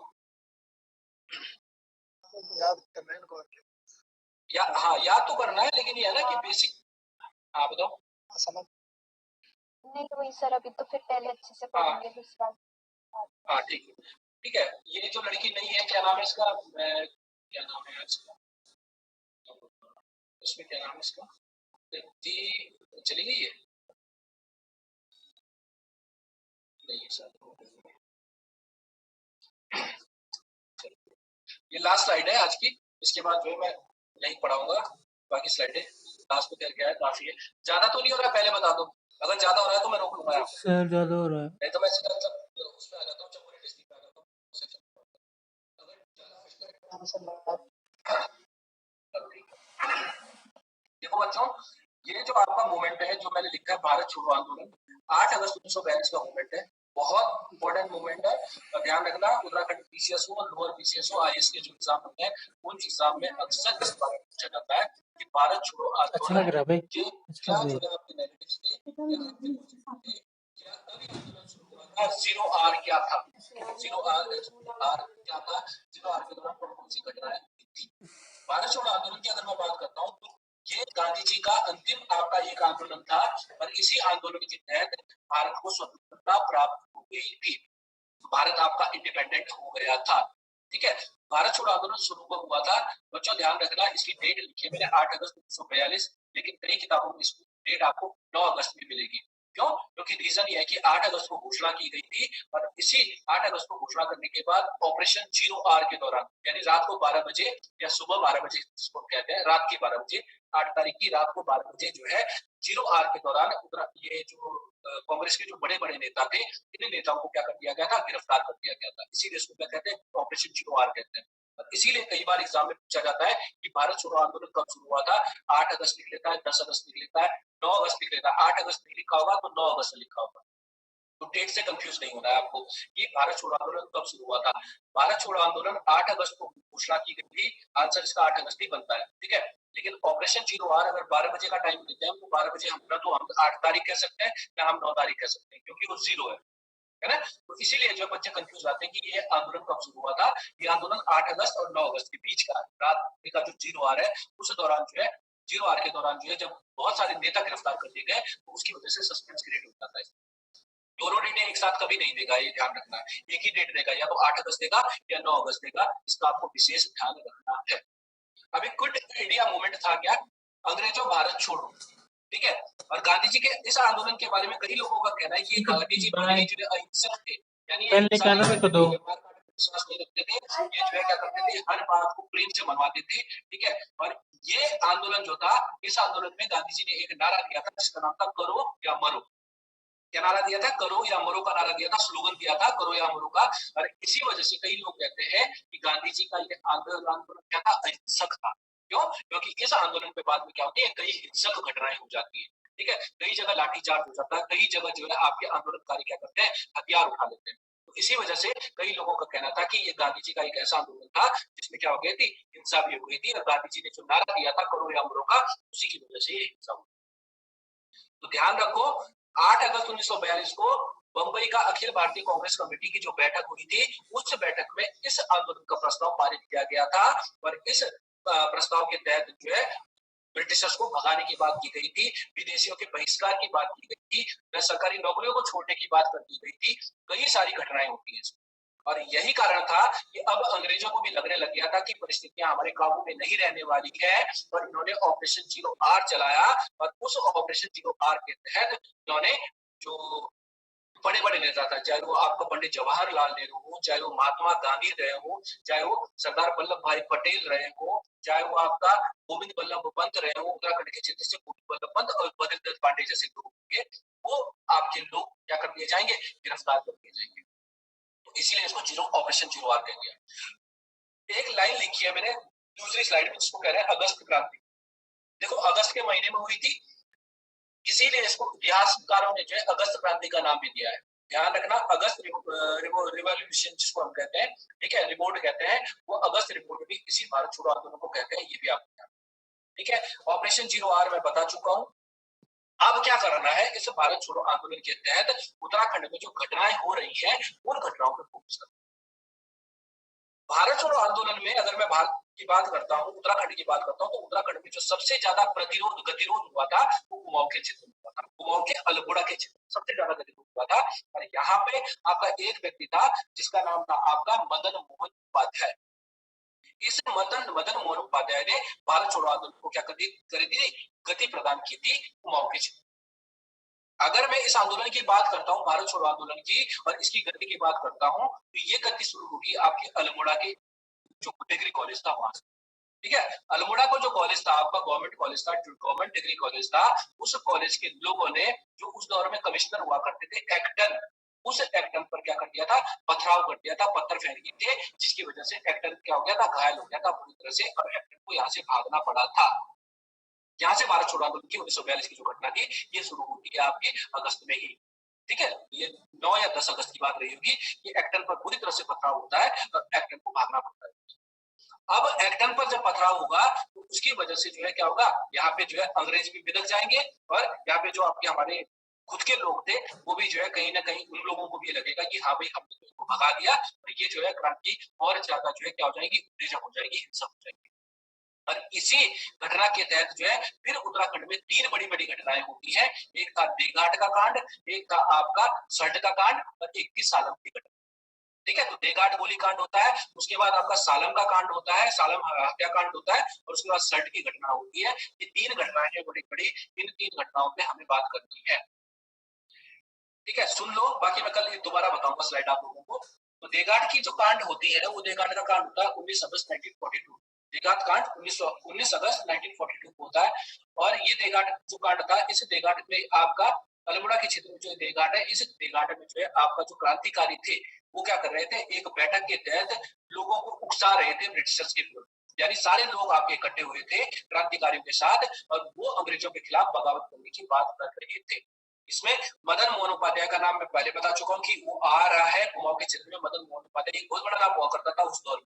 याद तो करना है, लेकिन ये है ना कि बेसिक। हाँ बताओ। समझ नहीं तो वही सर, अभी तो फिर पहले अच्छे से पढ़ेंगे फिर उसके बाद। हाँ ठीक है, ठीक है। ये जो लड़की नहीं है, क्या नाम है इसका, क्या नाम है इसका, उसमें क्या नाम है इसका, चली गई है नहीं सर। ये लास्ट स्लाइड है आज की, इसके बाद जो है मैं नहीं पढ़ाऊंगा, बाकी स्लाइडें लास्ट में क्या है काफी है। ज्यादा तो नहीं हो रहा, पहले बता दो, अगर ज्यादा हो रहा है तो मैं रोक लूंगा सर, ज्यादा हो रहा है। नहीं तो मैं सीधा उसमें आ जाता हूँ, देखो बच्चों, ये जो आपका मूवमेंट है जो मैंने लिखा है भारत छोड़ो आंदोलन, 8 अगस्त 1942 का मूवमेंट है, बहुत इंपॉर्टेंट मूवमेंट है। और ध्यान रखना, उत्तराखंड पीसीएस हो, लोअर पीसीएस हो, आईएएस के जो एग्जाम होते हैं उन एग्जाम में अक्सर इस बारे में पूछा जाता है कि भारत छोड़ो अच्छा लग आंदोलन रहा है भाई, के अच्छा क्या लग जो रहा है आपके नेगेटिव्स थे, क्या कभी आंदोलन शुरू हुआ था, जीरो आर क्या था, जीरो आर क्या था, जीरो आर के दौरान कौन कौन सी घटनाएं थी। भारत छोड़ो आंदोलन की अगर मैं बात करता हूँ तो ये गांधी जी का अंतिम आपका एक आंदोलन था, और इसी आंदोलन के तहत भारत को स्वतंत्रता प्राप्त हो गई थी, भारत आपका इंडिपेंडेंट हो गया था। ठीक है, भारत छोड़ो आंदोलन शुरू कब हुआ था बच्चों, ध्यान रखना, इसकी डेट लिखी है मैंने 8 अगस्त 1942, लेकिन कई किताबों में इसकी डेट आपको 9 अगस्त में मिलेगी। क्यों? क्योंकि रीजन ये है कि 8 अगस्त को घोषणा की गई थी, और इसी 8 अगस्त को घोषणा करने के बाद ऑपरेशन जीरो आर के दौरान, यानी रात को 12 बजे या सुबह 12 बजे जिसको कहते हैं, रात के 12 बजे, 8 तारीख की रात को 12 बजे जो है जीरो आर के दौरान ये जो कांग्रेस के जो बड़े बड़े नेता थे, इन नेताओं को क्या कर दिया गया था, गिरफ्तार कर दिया गया था। इसीलिए इसको क्या कहते हैं, ऑपरेशन जीरो आर कहते हैं। और इसीलिए कई बार एग्जाम में पूछा जाता है कि भारत छोड़ो आंदोलन कब शुरू हुआ था, 8 अगस्त लिख लेता है, 10 अगस्त लिख लेता है, 9 अगस्त लिख लेता है। 8 अगस्त नहीं लिखा होगा तो 9 अगस्त लिखा होगा, तो डेट से कंफ्यूज नहीं होना है आपको कि भारत छोड़ो आंदोलन कब शुरू हुआ था। भारत छोड़ो आंदोलन 8 अगस्त को घोषणा की गई थी, आंसर इसका 8 अगस्त ही बनता है। ठीक है, लेकिन ऑपरेशन जीरो आर अगर 12 बजे का टाइम देते हैं तो 12 बजे हम ना तो हम 8 तारीख कह सकते हैं ना हम 9 तारीख कह सकते हैं, क्योंकि वो जीरो है ना। तो इसीलिए जो बच्चे कंफ्यूज आते हैं कि ये आंदोलन कब शुरू हुआ था, ये आंदोलन 8 अगस्त और 9 अगस्त के बीच का रात का जो जीरो आर है उस दौरान जो है, जीरो आर के दौरान जो है जब बहुत सारे नेता गिरफ्तार कर दिए गए तो उसकी वजह से सस्पेंस क्रिएट हो जाता है। दोनों डेटें एक साथ कभी नहीं देगा, ये ध्यान रखना है, एक ही डेट देगा, या तो 8 अगस्त देगा या 9 अगस्त देगा, इसका आपको विशेष ध्यान रखना है। अभी क्विट इंडिया मूवमेंट था क्या, अंग्रेजों भारत छोड़ो, ठीक है। और गांधी जी के इस आंदोलन के बारे में कई लोगों का कहना है कि गांधी जी बड़े जो अहिंसक थे, यानी विश्वास नहीं रखते थे, ये जो है क्या करते थे, हर बात को प्रेम से मनवाते थे। ठीक है, और ये आंदोलन जो था, इस आंदोलन में गांधी जी ने एक नारा दिया था जिसका नाम था करो या मरो। क्या नारा दिया था? करो या मरो का नारा दिया था, स्लोगन दिया था करो या मरो का। और इसी वजह से कई लोग कहते हैं कि गांधी जी का ये आंदोलन क्या था, अहिंसक था। क्यों? क्योंकि इस आंदोलन के बाद में क्या होती है, कई हिंसक घटनाएं हो जाती है। ठीक है, कई जगह लाठीचार्ज हो जाता है, कई जगह जो है आपके आंदोलनकारी क्या करते हैं, हथियार उठा लेते हैं। तो इसी वजह से कई लोगों का कहना था कि ये गांधी जी का एक ऐसा आंदोलन था जिसमें क्या हो गई थी, हिंसा भी हो गई थी, और गांधी जी ने जो नारा दिया था करो या मरो का, उसी की वजह से ये हिंसा हुई। तो ध्यान रखो, 8 अगस्त 1942 को बंबई का अखिल भारतीय कांग्रेस कमेटी की जो बैठक हुई थी, उस बैठक में इस आंदोलन का प्रस्ताव पारित किया गया था, और इस प्रस्ताव के तहत जो है ब्रिटिशर्स को भगाने की बात की गई थी, विदेशियों के बहिष्कार की बात की गई थी, सरकारी नौकरियों को छोड़ने की बात कर दी गई थी। कई सारी घटनाएं होती हैं। और यही कारण था कि अब अंग्रेजों को भी लगने लग गया था कि परिस्थितियां हमारे काबू में नहीं रहने वाली है, और इन्होंने ऑपरेशन जीरो आर चलाया। और उस ऑपरेशन जीरो आर के तहत इन्होंने जो बड़े बड़े नेता था, चाहे वो आपका पंडित जवाहरलाल नेहरू हो, चाहे वो महात्मा गांधी रहे हो, चाहे वो सरदार वल्लभ भाई पटेल रहे हो, चाहे वो आपका गोविंद बल्लभ पंत रहे हो, उत्तराखंड के क्षेत्र से गोविंद बल्लभ पंत और बद्रीदत्त पांडे जैसे लोग होंगे, वो आपके लोग क्या कर दिए जाएंगे, गिरफ्तार कर दिए जाएंगे। तो इसीलिए इसको जीरो ऑपरेशन जीरो आर कह दिया। एक लाइन लिखी है मैंने दूसरी स्लाइड में, जिसको कह रहे हैं अगस्त क्रांति। देखो अगस्त के महीने में हुई थी, इसीलिए इसको इतिहासकारों ने जो है अगस्त क्रांति का नाम भी दिया है। ध्यान रखना, अगस्त रिवॉल्यूशन जिसको हम कहते हैं, ठीक है, रिवोल्ट कहते हैं, वो अगस्त रिवोल्ट भी इसी भारत छोड़ो आंदोलन को कहते हैं, ये भी आपको, ठीक है। ऑपरेशन जीरो आर मैं बता चुका हूं। अब क्या करना है, इस भारत छोड़ो आंदोलन के तहत उत्तराखंड में जो घटनाएं हो रही हैं उन घटनाओं पर फोकस करना। भारत छोड़ो आंदोलन में अगर मैं भारत की बात करता हूँ, उत्तराखंड की बात करता हूँ, तो उत्तराखंड में जो सबसे ज्यादा प्रतिरोध गतिरोध हुआ था वो कुमाऊं के क्षेत्र में हुआ था, कुमाऊं के अल्मोड़ा के क्षेत्र में सबसे ज्यादा गतिरोध हुआ था। और यहाँ पे आपका एक व्यक्ति था जिसका नाम था आपका मदन मोहन उपाध्याय। इस मदन मोहन उपाध्याय ने भारत छोड़ो आंदोलन को क्या कर दी, गति प्रदान की थी कुमाऊं के क्षेत्र। अगर मैं इस आंदोलन की बात करता हूं, भारत छोड़ो आंदोलन की, और इसकी गति की बात करता हूं, तो ये गति शुरू होगी आपके अल्मोड़ा के जो डिग्री कॉलेज था वहां से, ठीक है। अल्मोड़ा को जो कॉलेज था आपका गवर्नमेंट कॉलेज था, जो गवर्नमेंट डिग्री कॉलेज था, उस कॉलेज के लोगों ने, जो उस दौर में कमिश्नर हुआ करते थे एक्टन, उस एक्टन पर क्या कर दिया था, पथराव कर दिया था, पत्थर फेंक दिए थे, जिसकी वजह से एक्टन क्या हो गया था, घायल हो गया था बुरी तरह से, और एक्टन को यहाँ से भागना पड़ा था। यहाँ से भारत छोड़ो आंदोलन की 1942 की जो घटना थी ये शुरू होती है आपकी अगस्त में ही, ठीक है। ये 9 या 10 अगस्त की बात रही होगी। ये एक्टन पर पूरी तरह से पथराव होता है और एक्टन को भागना पड़ता है। अब एक्टन पर जब पथराव होगा तो उसकी वजह से जो है क्या होगा, यहाँ पे जो है अंग्रेज भी बिदक जाएंगे, और यहाँ पे जो आपके हमारे खुद के लोग थे वो भी जो है कहीं ना कहीं उन लोगों को भी लगेगा कि हाँ भाई हमने तो इसको भगा दिया, और ये जो है क्रांति और ज्यादा जो है क्या हो जाएगी, उत्तेजक हो जाएगी, हिंसक हो जाएगी। और इसी घटना के तहत जो है फिर उत्तराखंड में 3 बड़ी बड़ी घटनाएं होती हैं। एक था देगाट का कांड, एक था आपका सल्ट का कांड, और एक थी सालम की घटना, ठीक है। तो देगाट गोलीकांड होता है, उसके बाद आपका सालम का कांड होता है, सालम हत्याकांड होता है, और उसके बाद सल्ट की घटना होती है। ये 3 घटनाएं हैं बड़ी बड़ी, इन 3 घटनाओं पे हमें बात करनी है, ठीक है। सुन लो, बाकी मैं कल दोबारा बताऊंगा स्लाइड आप लोगों को। तो देगाट की जो कांड होती है वो देगाट का कांड होता है 19 अगस्त 1942। देगाट कांड 19 अगस्त 1942 को होता है। और ये देगाट जो कांड था, इस देगाट में आपका अल्मोड़ा के क्षेत्र में जो देगाट है, इस देगाट में जो है आपका जो क्रांतिकारी थे वो क्या कर रहे थे, एक बैठक के तहत लोगों को उकसा रहे थे ब्रिटिशर्स के विरुद्ध। यानी सारे लोग आपके इकट्ठे हुए थे क्रांतिकारियों के साथ, और वो अंग्रेजों के खिलाफ बगावत करने की बात कर रहे थे। इसमें मदन मोहन उपाध्याय का नाम मैं पहले बता चुका हूँ कि वो आ रहा है कुमाऊं के क्षेत्र में। मदन मोहन उपाध्याय एक बहुत बड़ा नाम हुआ करता था उस दौर में।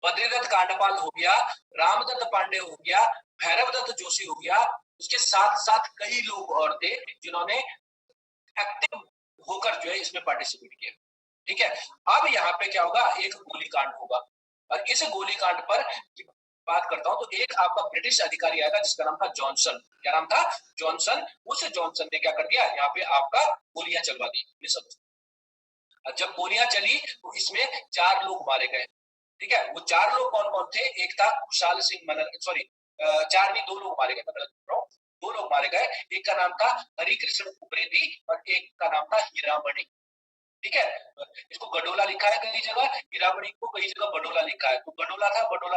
बद्रीदत्त कांडपाल हो गया, रामदत्त पांडे हो गया, भैरवदत्त जोशी हो गया, उसके साथ साथ कई लोग और थे जिन्होंने एक्टिव होकर जो है इसमें पार्टिसिपेट किया, ठीक है। अब यहाँ पे क्या होगा, एक गोलीकांड होगा, और इस गोलीकांड पर बात करता हूं तो एक आपका ब्रिटिश अधिकारी आया था जिसका नाम था जॉनसन। क्या नाम था, जॉनसन। उस जॉनसन ने क्या कर दिया, यहाँ पे आपका गोलियां चलवा दी। जब गोलियां चली तो इसमें 4 लोग मारे गए, ठीक है। वो 4 लोग कौन कौन थे, एक था खुशहाल सिंह मनन, सॉरी 4 नहीं 2 लोग मारे गए, मैं गलत बोल रहा हूँ, 2 लोग मारे गए। एक का नाम था हरिकृष्ण उप्रेती और एक का नाम था हीरामणि, ठीक है। इसको गडोला लिखा है कई जगह, हीरामणि को कई जगह बडोला लिखा है। तो बडोला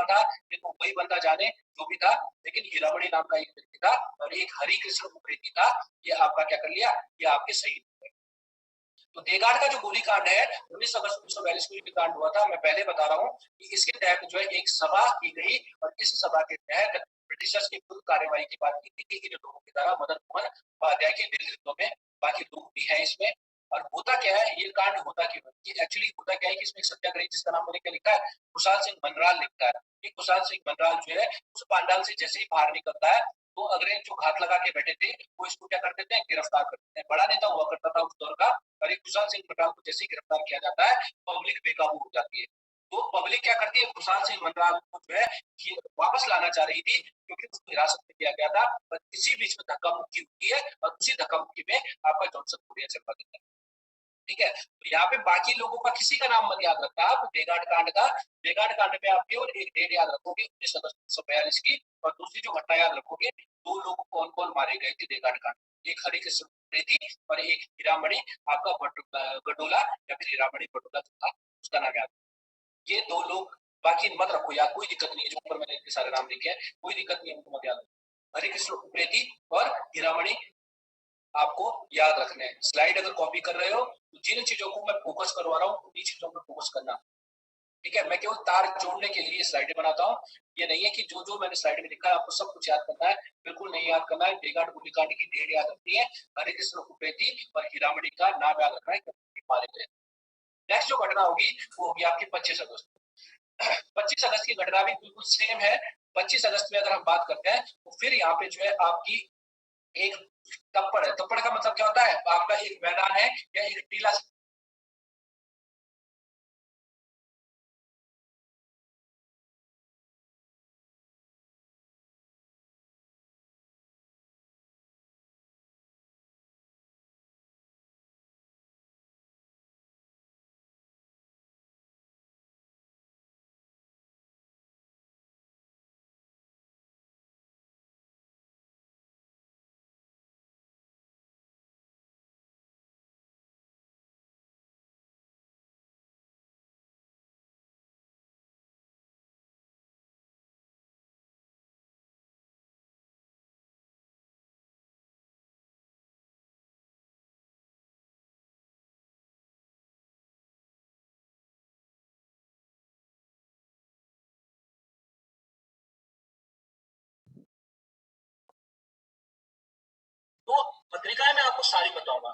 था, देखो वही बंदा जाने जो भी था, लेकिन हीरामणि नाम का एक व्यक्ति था और एक हरिकृष्ण उप्रेती था। ये आपका क्या कर लिया, ये आपके शहीद हो गए। तो देगाट का जो गोलीकांड है 19 अगस्त 1942 को ये कांड हुआ था। मैं पहले बता रहा हूँ कि इसके तहत जो है एक सभा की गई, और इस सभा के तहत ब्रिटिशर्स की विरुद्ध कार्रवाई की बात की गई। इन लोगों की तरह मदन मोहन उपाध्याय के नेतृत्व में बाकी लोग भी हैं इसमें। और होता क्या है, ये कांड होता क्यों है, एक्चुअली होता क्या है कि इसमें एक सत्याग्रही जिसका नाम मैंने क्या लिखा है, खुशहाल सिंह मनराल लिखता है। ये खुशहाल सिंह मनराल जो है उस पांडाल से जैसे ही बाहर निकलता है तो अंग्रेज जो घात लगा के बैठे थे वो इसको क्या कर देते हैं, गिरफ्तार कर देते हैं। बड़ा नेता हुआ करता था उस दौर का, और खुशहाल सिंह मनराल को जैसे ही गिरफ्तार किया जाता है पब्लिक बेकाबू हो जाती है। तो पब्लिक क्या करती है, खुशहाल सिंह मनराल को जो है वापस लाना चाह रही थी क्योंकि उसको हिरासत में लिया गया था। और इसी बीच में धक्का मुक्की होती है, और उसी धक्का मुक्की में आपका जॉनसन गोलियां चलवा देता है, ठीक है, तो यहाँ पे बाकी लोगों का किसी का नाम मत याद रखना आप, बेगाट कांड का, बेगाट कांड पे आप केवल एक डेट याद रखोगे 1942 की, और दूसरी जो घटना याद रखोगे, दो लोग कौन कौन मारे गए थे बेगाट कांड, एक हरि कृष्ण थी और एक हीरामणि आपका गडोला या फिर हीरामणि बटोला था, उसका नाम याद, ये दो लोग, बाकी मत रखो यार, कोई दिक्कत नहीं है, जो ऊपर मैंने इतने सारे नाम लिखे हैं, कोई दिक्कत नहीं है, उनको मत याद रखो, हरि कृष्ण उप्रेती और हीरामणि आपको याद रखने हैं। स्लाइड अगर कॉपी कर रहे हो तो जिन चीजों को मैं फोकस करवा रहा हूँ उन्हीं चीजों पर फोकस करना, ठीक है। मैं केवल तार जोड़ने के लिए स्लाइडें बनाता हूँ, ये नहीं है कि जो जो मैंने स्लाइड में लिखा है आपको सब कुछ याद करना है, बिल्कुल नहीं याद करना है। बेगाट गोलीकांड की डेट याद रखनी है, हरे कृष्ण उप्रेती और हीरामणि का नाम याद रखना है, मारे गए। नेक्स्ट जो घटना होगी वो होगी आपकी 25 अगस्त। 25 अगस्त की घटना भी बिल्कुल सेम है। 25 अगस्त में अगर हम बात करते हैं तो फिर यहाँ पे जो है आपकी एक तप्पड़ है। तप्पड़ का मतलब क्या होता है, आपका एक मैदान है या एक टीला, तो पत्रिकाएं मैं आपको सारी बताऊंगा,